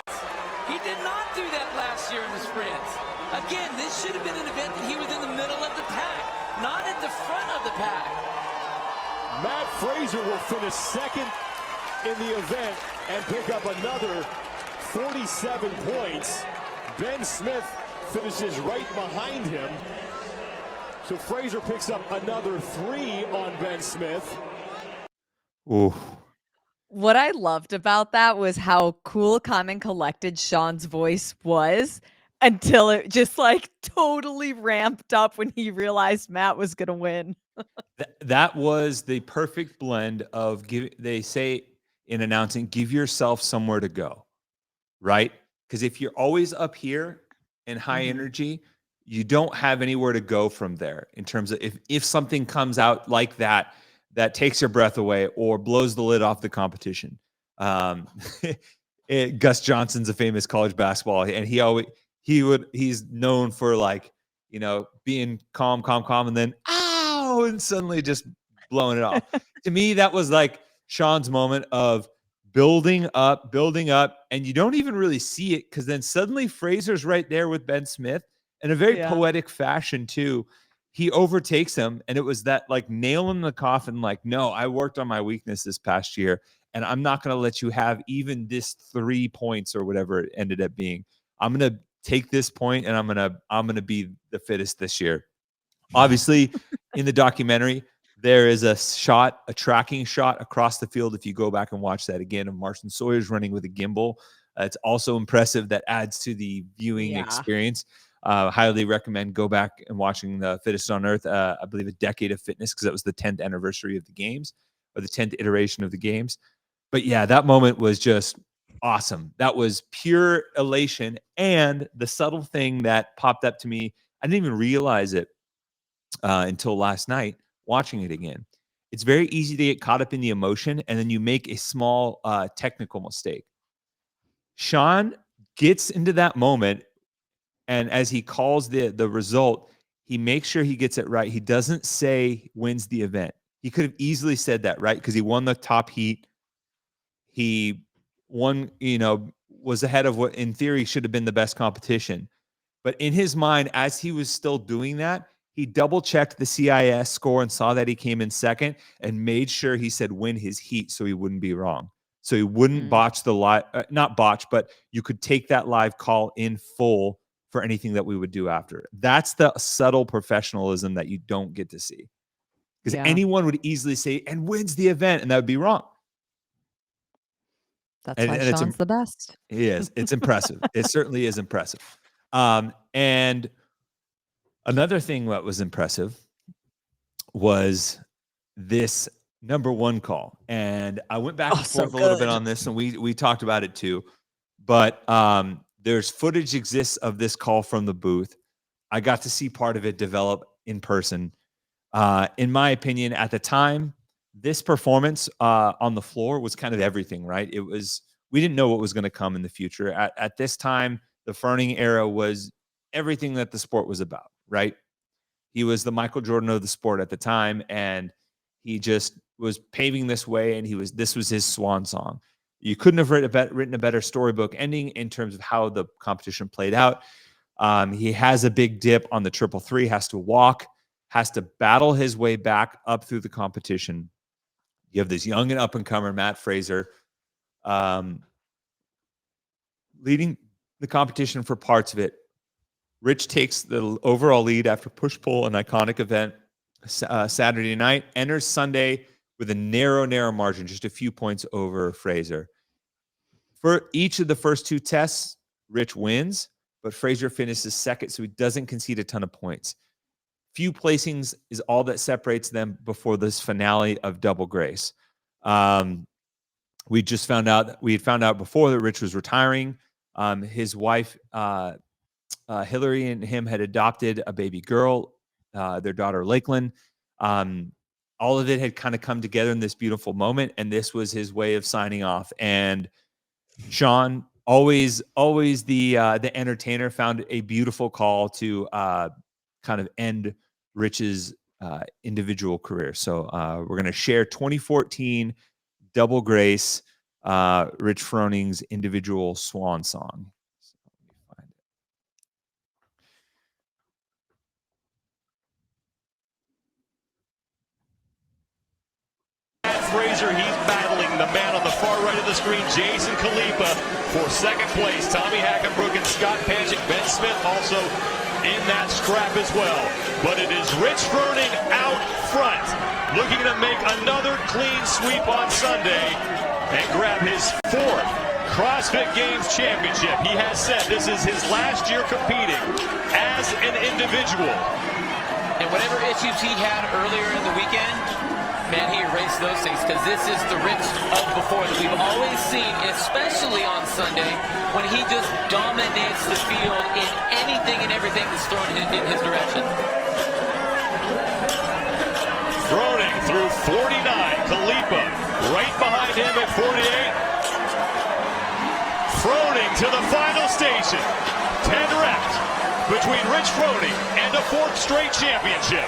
He did not do that last year in the sprints. Again, this should have been an event that he was in the middle of the pack, not at the front of the pack. Matt Fraser will finish 2nd in the event and pick up another 47 points. Ben Smith finishes right behind him. So Fraser picks up another 3 on Ben Smith. Ooh. What I loved about that was how cool, calm, and collected Sean's voice was until it just like totally ramped up when he realized Matt was going to win. That was the perfect blend of they say in announcing, give yourself somewhere to go, right? Because if you're always up here in high energy, you don't have anywhere to go from there in terms of if something comes out like that takes your breath away or blows the lid off the competition. Gus Johnson's a famous college basketball, and he's known for like, being calm, and then and suddenly just blowing it off. To me, that was like Sean's moment of building up, and you don't even really see it because then suddenly Fraser's right there with Ben Smith in a very poetic fashion too. He overtakes him, and it was that like nail in the coffin, like, no, I worked on my weakness this past year, and I'm not going to let you have even this 3 points or whatever it ended up being. I'm going to take this point, and I'm going to be the fittest this year. Obviously, in the documentary, there is a tracking shot across the field. If you go back and watch that again, of Marston Sawyers running with a gimbal, it's also impressive. That adds to the viewing experience. Highly recommend go back and watching the Fittest on Earth. I believe A Decade of Fitness, because that was the 10th anniversary of the games, or the 10th iteration of the games. But yeah, that moment was just awesome. That was pure elation. And the subtle thing that popped up to me, I didn't even realize it until last night watching it again. It's very easy to get caught up in the emotion, and then you make a small technical mistake. Sean gets into that moment, and as he calls the result, he makes sure he gets it right. He doesn't say wins the event. He could have easily said that, right? Because he won the top heat. He won, was ahead of what in theory should have been the best competition. But in his mind, as he was still doing that, he double checked the CIS score and saw that he came in second and made sure he said win his heat so he wouldn't be wrong. So he wouldn't botch the live, not botch, but you could take that live call in full for anything that we would do after. That's the subtle professionalism that you don't get to see. Because anyone would easily say, and wins the event, and that would be wrong. That's why Sean's the best. He is. It's impressive. It certainly is impressive. And another thing that was impressive was this number one call. And I went back and forth a little bit on this, and we talked about it too. But there's footage exists of this call from the booth. I got to see part of it develop in person. In my opinion, at the time, this performance on the floor was kind of everything, right? We didn't know what was going to come in the future. At this time, the Froning era was everything that the sport was about, right? He was the Michael Jordan of the sport at the time, and he just was paving this way, and this was his swan song. You couldn't have written a better storybook ending in terms of how the competition played out. He has a big dip on the 333, has to walk, has to battle his way back up through the competition. You have this young and up-and-comer, Matt Fraser, leading the competition for parts of it. Rich takes the overall lead after push-pull, an iconic event, Saturday night, enters Sunday with a narrow margin, just a few points over Fraser. For each of the first two tests, Rich wins, but Fraser finishes second, so he doesn't concede a ton of points. Few placings is all that separates them before this finale of Double Grace. We had found out before that Rich was retiring. His wife, Hillary, and him had adopted a baby girl, their daughter Lakeland. All of it had kind of come together in this beautiful moment, and this was his way of signing off. And Sean, always the entertainer, found a beautiful call to kind of end Rich's individual career. So we're going to share 2014 Double Grace, Rich Froning's individual swan song. So let me find it. Fraser, he's battling the man on the far right of the screen, Jason Khalipa, for second place. Tommy Hackenbrook and Scott Panchik, Ben Smith also in that scrap as well. But it is Rich Froning out front, looking to make another clean sweep on Sunday and grab his fourth CrossFit Games championship. He has said this is his last year competing as an individual. And whatever issues he had earlier in the weekend, man, he erased those things, because this is the Rich of before that we've always seen, especially on Sunday, when he just dominates the field in anything and everything that's thrown in his direction. Froning through 49, Khalipa right behind him at 48. Froning to the final station. 10 reps between Rich Froning and a fourth straight championship.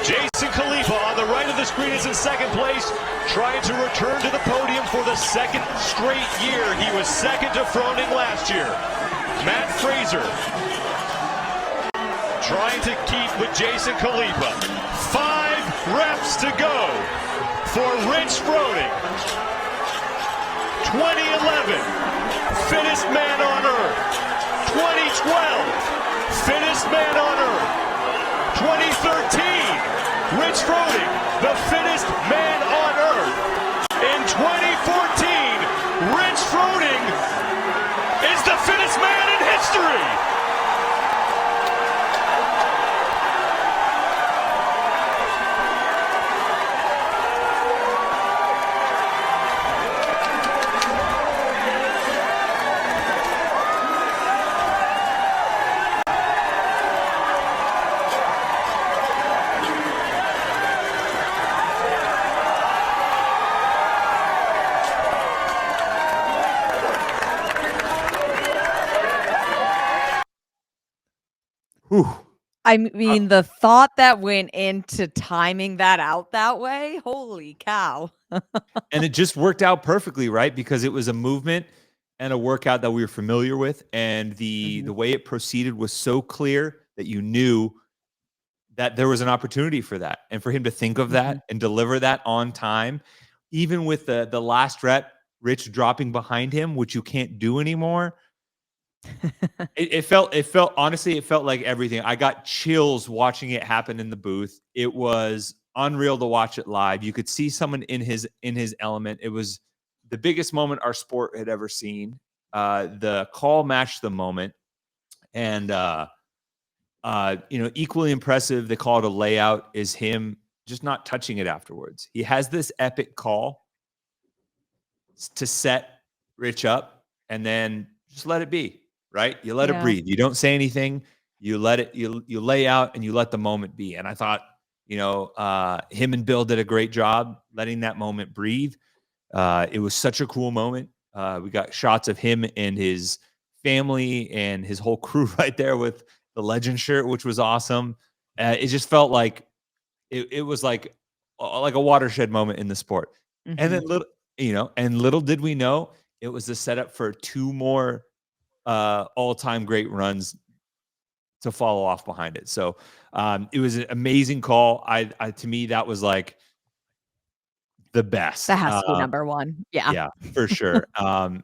Jason Khalipa on the right of the screen is in second place, trying to return to the podium for the second straight year. He was second to Froning last year. Matt Fraser trying to keep with Jason Khalipa. 5 reps to go for Rich Froning. 2011, fittest man on earth. 2012, fittest man on earth. 2013, Rich Froning, the fittest man on earth. In 2014, Rich Froning is the fittest man in history. I mean, the thought that went into timing that out that way, holy cow. And it just worked out perfectly, right? Because it was a movement and a workout that we were familiar with, and the way it proceeded was so clear that you knew that there was an opportunity for that, and for him to think of that and deliver that on time, even with the last rep, Rich dropping behind him, which you can't do anymore. It felt honestly, it felt like everything. I got chills watching it happen in the booth. It was unreal to watch it live. You could see someone in his element. It was the biggest moment our sport had ever seen. The call matched the moment, and equally impressive. They call it a layout. Is him just not touching it afterwards. He has this epic call to set Rich up, and then just let it be. Right? You let it breathe. You don't say anything. You let it, you lay out and you let the moment be. And I thought, him and Bill did a great job letting that moment breathe. It was such a cool moment. We got shots of him and his family and his whole crew right there with the legend shirt, which was awesome. It just felt like it was like a watershed moment in the sport. And then little did we know it was the setup for 2 more all-time great runs to follow off behind it. So it was an amazing call. To me, that was like the best. That has to be number 1. Yeah. Yeah, for sure.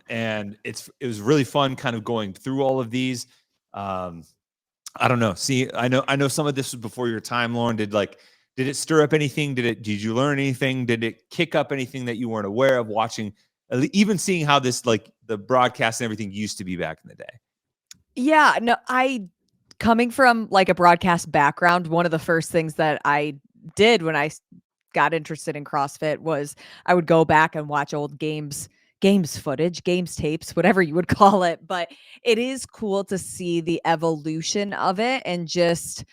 And it was really fun kind of going through all of these. I don't know. See, I know some of this was before your time, Lauren. Did it stir up anything? Did you learn anything? Did it kick up anything that you weren't aware of watching, even seeing how this, like the broadcast and everything used to be back in the day? Yeah, no, coming from like a broadcast background, one of the first things that I did when I got interested in CrossFit was I would go back and watch old games footage, games tapes, whatever you would call it. But it is cool to see the evolution of it, and just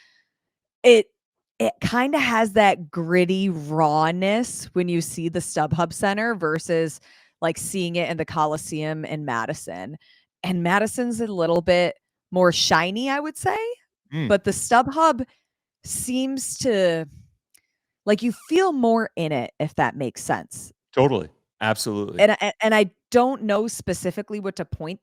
it kind of has that gritty rawness when you see the StubHub Center versus like seeing it in the Coliseum in Madison. And Madison's a little bit more shiny, I would say. But the StubHub seems to, like, you feel more in it, if that makes sense. Totally. Absolutely. And I don't know specifically what to point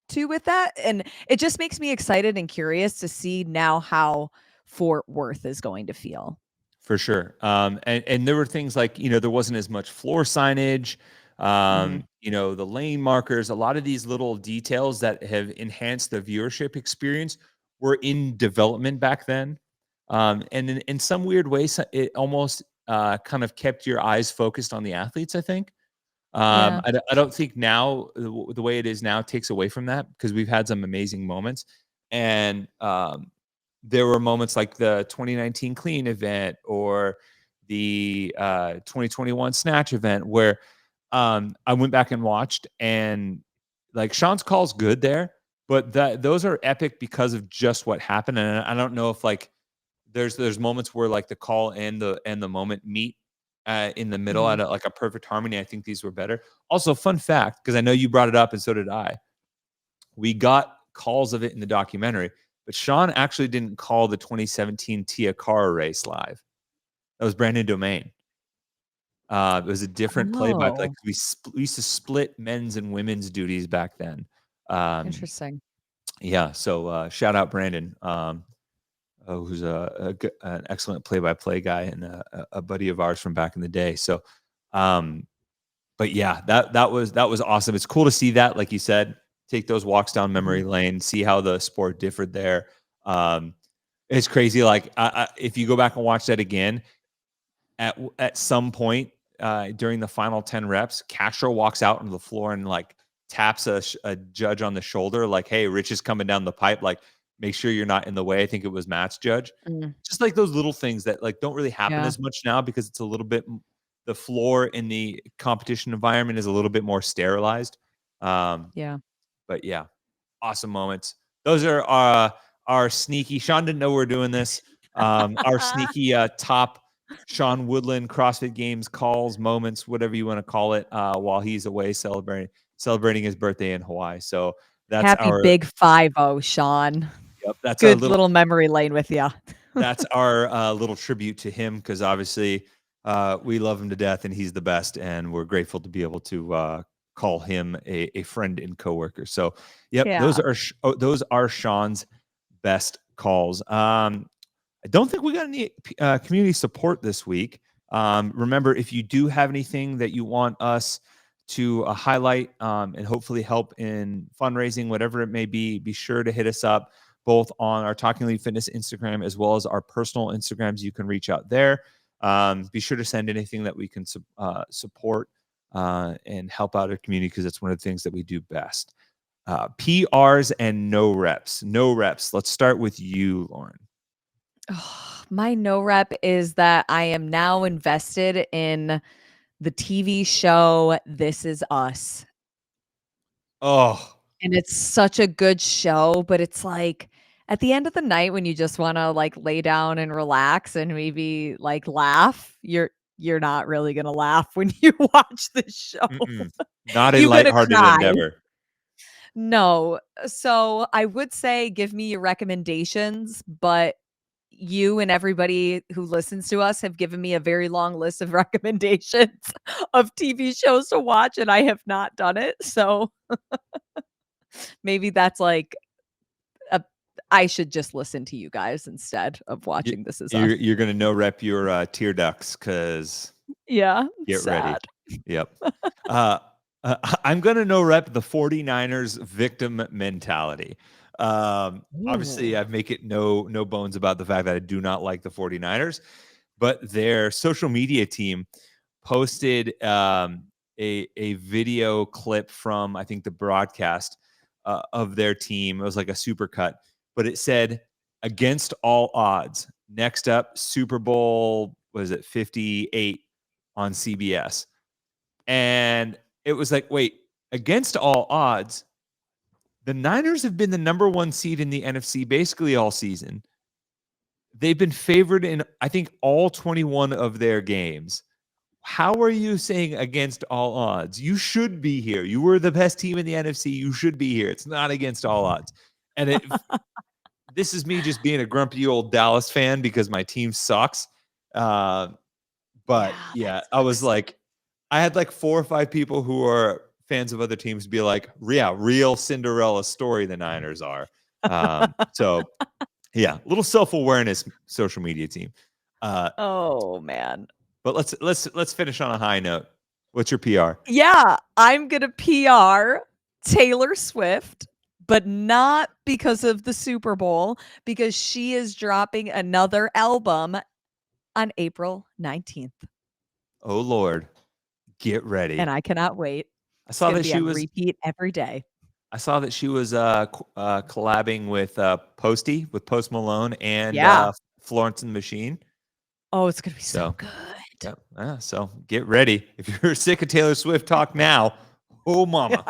to with that. And it just makes me excited and curious to see now how Fort Worth is going to feel. For sure. And there were things like, there wasn't as much floor signage, the lane markers, a lot of these little details that have enhanced the viewership experience were in development back then. And in some weird ways, it almost kind of kept your eyes focused on the athletes, I think. I don't think now the way it is now takes away from that, because we've had some amazing moments. And there were moments like the 2019 clean event or the 2021 snatch event where I went back and watched, and like Sean's call's good there, but those are epic because of just what happened. And I don't know if like there's moments where like the call and the moment meet in the middle at like a perfect harmony. I think these were better. Also, fun fact, because I know you brought it up and so did I. We got calls of it in the documentary, but Sean actually didn't call the 2017 Tia Cara race live. That was Brandon Domain. It was a different play-by-play. Like we used to split men's and women's duties back then. Interesting. Yeah. So shout out Brandon, who's an excellent play-by-play guy and a buddy of ours from back in the day. So, but yeah, that was awesome. It's cool to see that, like you said, take those walks down memory lane, see how the sport differed there. It's crazy. Like if you go back and watch that again, at some point during the final 10 reps, Castro walks out onto the floor and like taps a judge on the shoulder, like, "Hey, Rich is coming down the pipe. Like, make sure you're not in the way." I think it was Matt's judge. Just like those little things that like don't really happen as much now, because it's a little bit, the floor in the competition environment is a little bit more sterilized. But yeah, awesome moments. Those are our sneaky. Sean didn't know we were doing this. Our sneaky top Sean Woodland CrossFit Games calls, moments, whatever you want to call it, while he's away celebrating his birthday in Hawaii. So that's happy big 5-0, Sean. Yep, that's our Good little memory lane with you. That's our little tribute to him, because obviously we love him to death and he's the best, and we're grateful to be able to call him a friend and coworker. So, yep, Yeah. those are Sean's best calls. I don't think we got any community support this week. Remember, if you do have anything that you want us to highlight and hopefully help in fundraising, whatever it may be sure to hit us up both on our Talking Elite Fitness Instagram as well as our personal Instagrams. You can reach out there. Be sure to send anything that we can support and help out our community, because it's one of the things that we do best. PRs and no reps. No reps. Let's start with you, Lauren. Oh, my no rep is that I am now invested in the TV show This Is Us. Oh. And it's such a good show, but it's like at the end of the night when you just want to like lay down and relax and maybe like laugh, you're not really going to laugh when you watch this show. Not a lighthearted endeavor. No. So I would say give me your recommendations, but you and everybody who listens to us have given me a very long list of recommendations of TV shows to watch, and I have not done it. So maybe that's like I should just listen to you guys instead of watching This Is Us. You're going to no rep your tear ducts, because get ready. Yep. I'm going to no rep the 49ers victim mentality. Obviously, I make it no bones about the fact that I do not like the 49ers, but their social media team posted a video clip from, I think, the broadcast of their team. It was like a super cut, but it said, "Against all odds." Next up, Super Bowl, was it 58 on CBS? And it was like, wait, against all odds, the Niners have been the number one seed in the NFC basically all season. They've been favored in, I think, all 21 of their games. How are you saying against all odds? You should be here. You were the best team in the NFC. You should be here. It's not against all odds. And this is me just being a grumpy old Dallas fan because my team sucks. But yeah, I was like, I had like 4 or 5 people who are fans of other teams be like, yeah, real Cinderella story the Niners are. So yeah, little self-awareness social media team. Oh man. But let's finish on a high note. What's your PR? Yeah, I'm going to PR Taylor Swift, but not because of the Super Bowl, because she is dropping another album on April 19th. Oh Lord. Get ready. And I cannot wait. I saw that she was repeat every day. I saw that she was collabing with Posty, with Post Malone and Florence and the Machine. Oh, it's gonna be so good. Yeah. So get ready. If you're sick of Taylor Swift talk now, oh mama,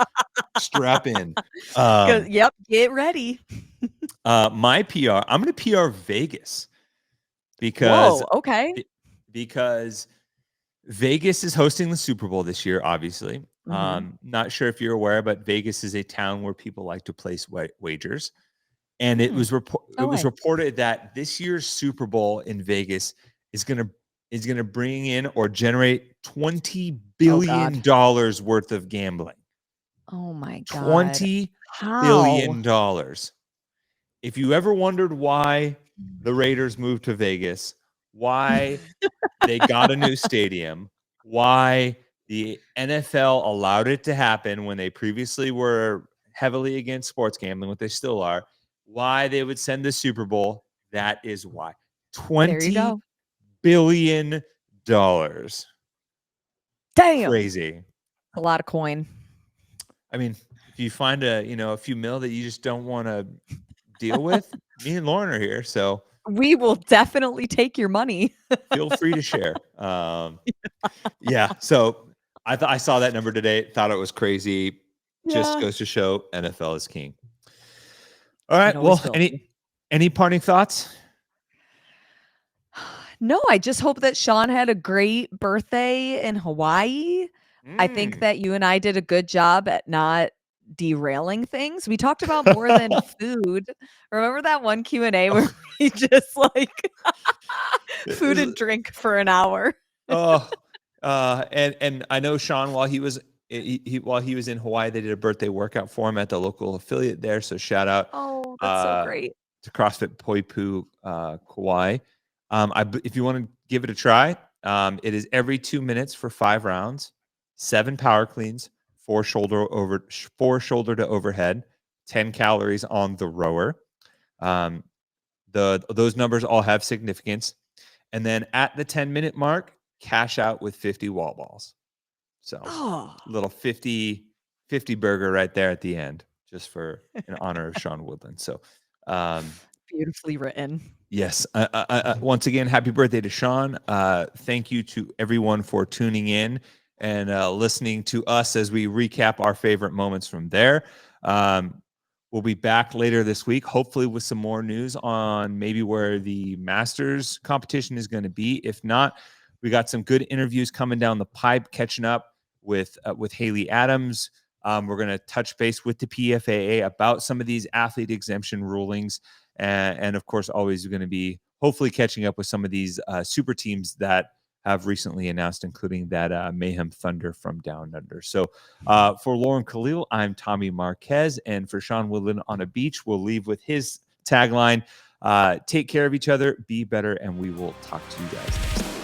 strap in. Yep, get ready. My PR, I'm going to PR Vegas because because Vegas is hosting the Super Bowl this year, obviously. Not sure if you're aware, but Vegas is a town where people like to place wagers. And it was reported that this year's Super Bowl in Vegas is going to bring in or generate $20 billion worth of gambling. Oh my God. $20 billion. If you ever wondered why the Raiders moved to Vegas, why they got a new stadium, why the NFL allowed it to happen when they previously were heavily against sports gambling, what they still are, why they would send the Super Bowl, that is why. $20 billion. Damn. Crazy. A lot of coin. I mean, if you find a few mil that you just don't want to deal with, me and Lauren are here, so we will definitely take your money. Feel free to share. Yeah. So I saw that number today, thought it was crazy. Just goes to show NFL is king. All right. Well, any parting thoughts? No, I just hope that Sean had a great birthday in Hawaii. I think that you and I did a good job at not derailing things. We talked about more than food. Remember that one Q&A where we just like food and drink for an hour? And I know Sean, while he was in Hawaii, they did a birthday workout for him at the local affiliate there. So shout out That's so great. to CrossFit Poipu Kauai. If you want to give it a try, it is every 2 minutes for 5 rounds, 7 power cleans, 4 shoulder to overhead, 10 calories on the rower. Those numbers all have significance. And then at the 10-minute mark, cash out with 50 wall balls. So little 50 burger right there at the end, just in honor of Sean Woodland. So beautifully written. Yes. Once again, happy birthday to Sean. Thank you to everyone for tuning in and listening to us as we recap our favorite moments from there. We'll be back later this week, hopefully with some more news on maybe where the Masters competition is going to be. If not, we got some good interviews coming down the pipe, catching up with Haley Adams. We're going to touch base with the PFAA about some of these athlete exemption rulings. And of course, always going to be hopefully catching up with some of these super teams that have recently announced, including that Mayhem Thunder from Down Under. So for Lauren Khalil, I'm Tommy Marquez. And for Sean Woodland on a beach, we'll leave with his tagline, take care of each other, be better, and we will talk to you guys next time.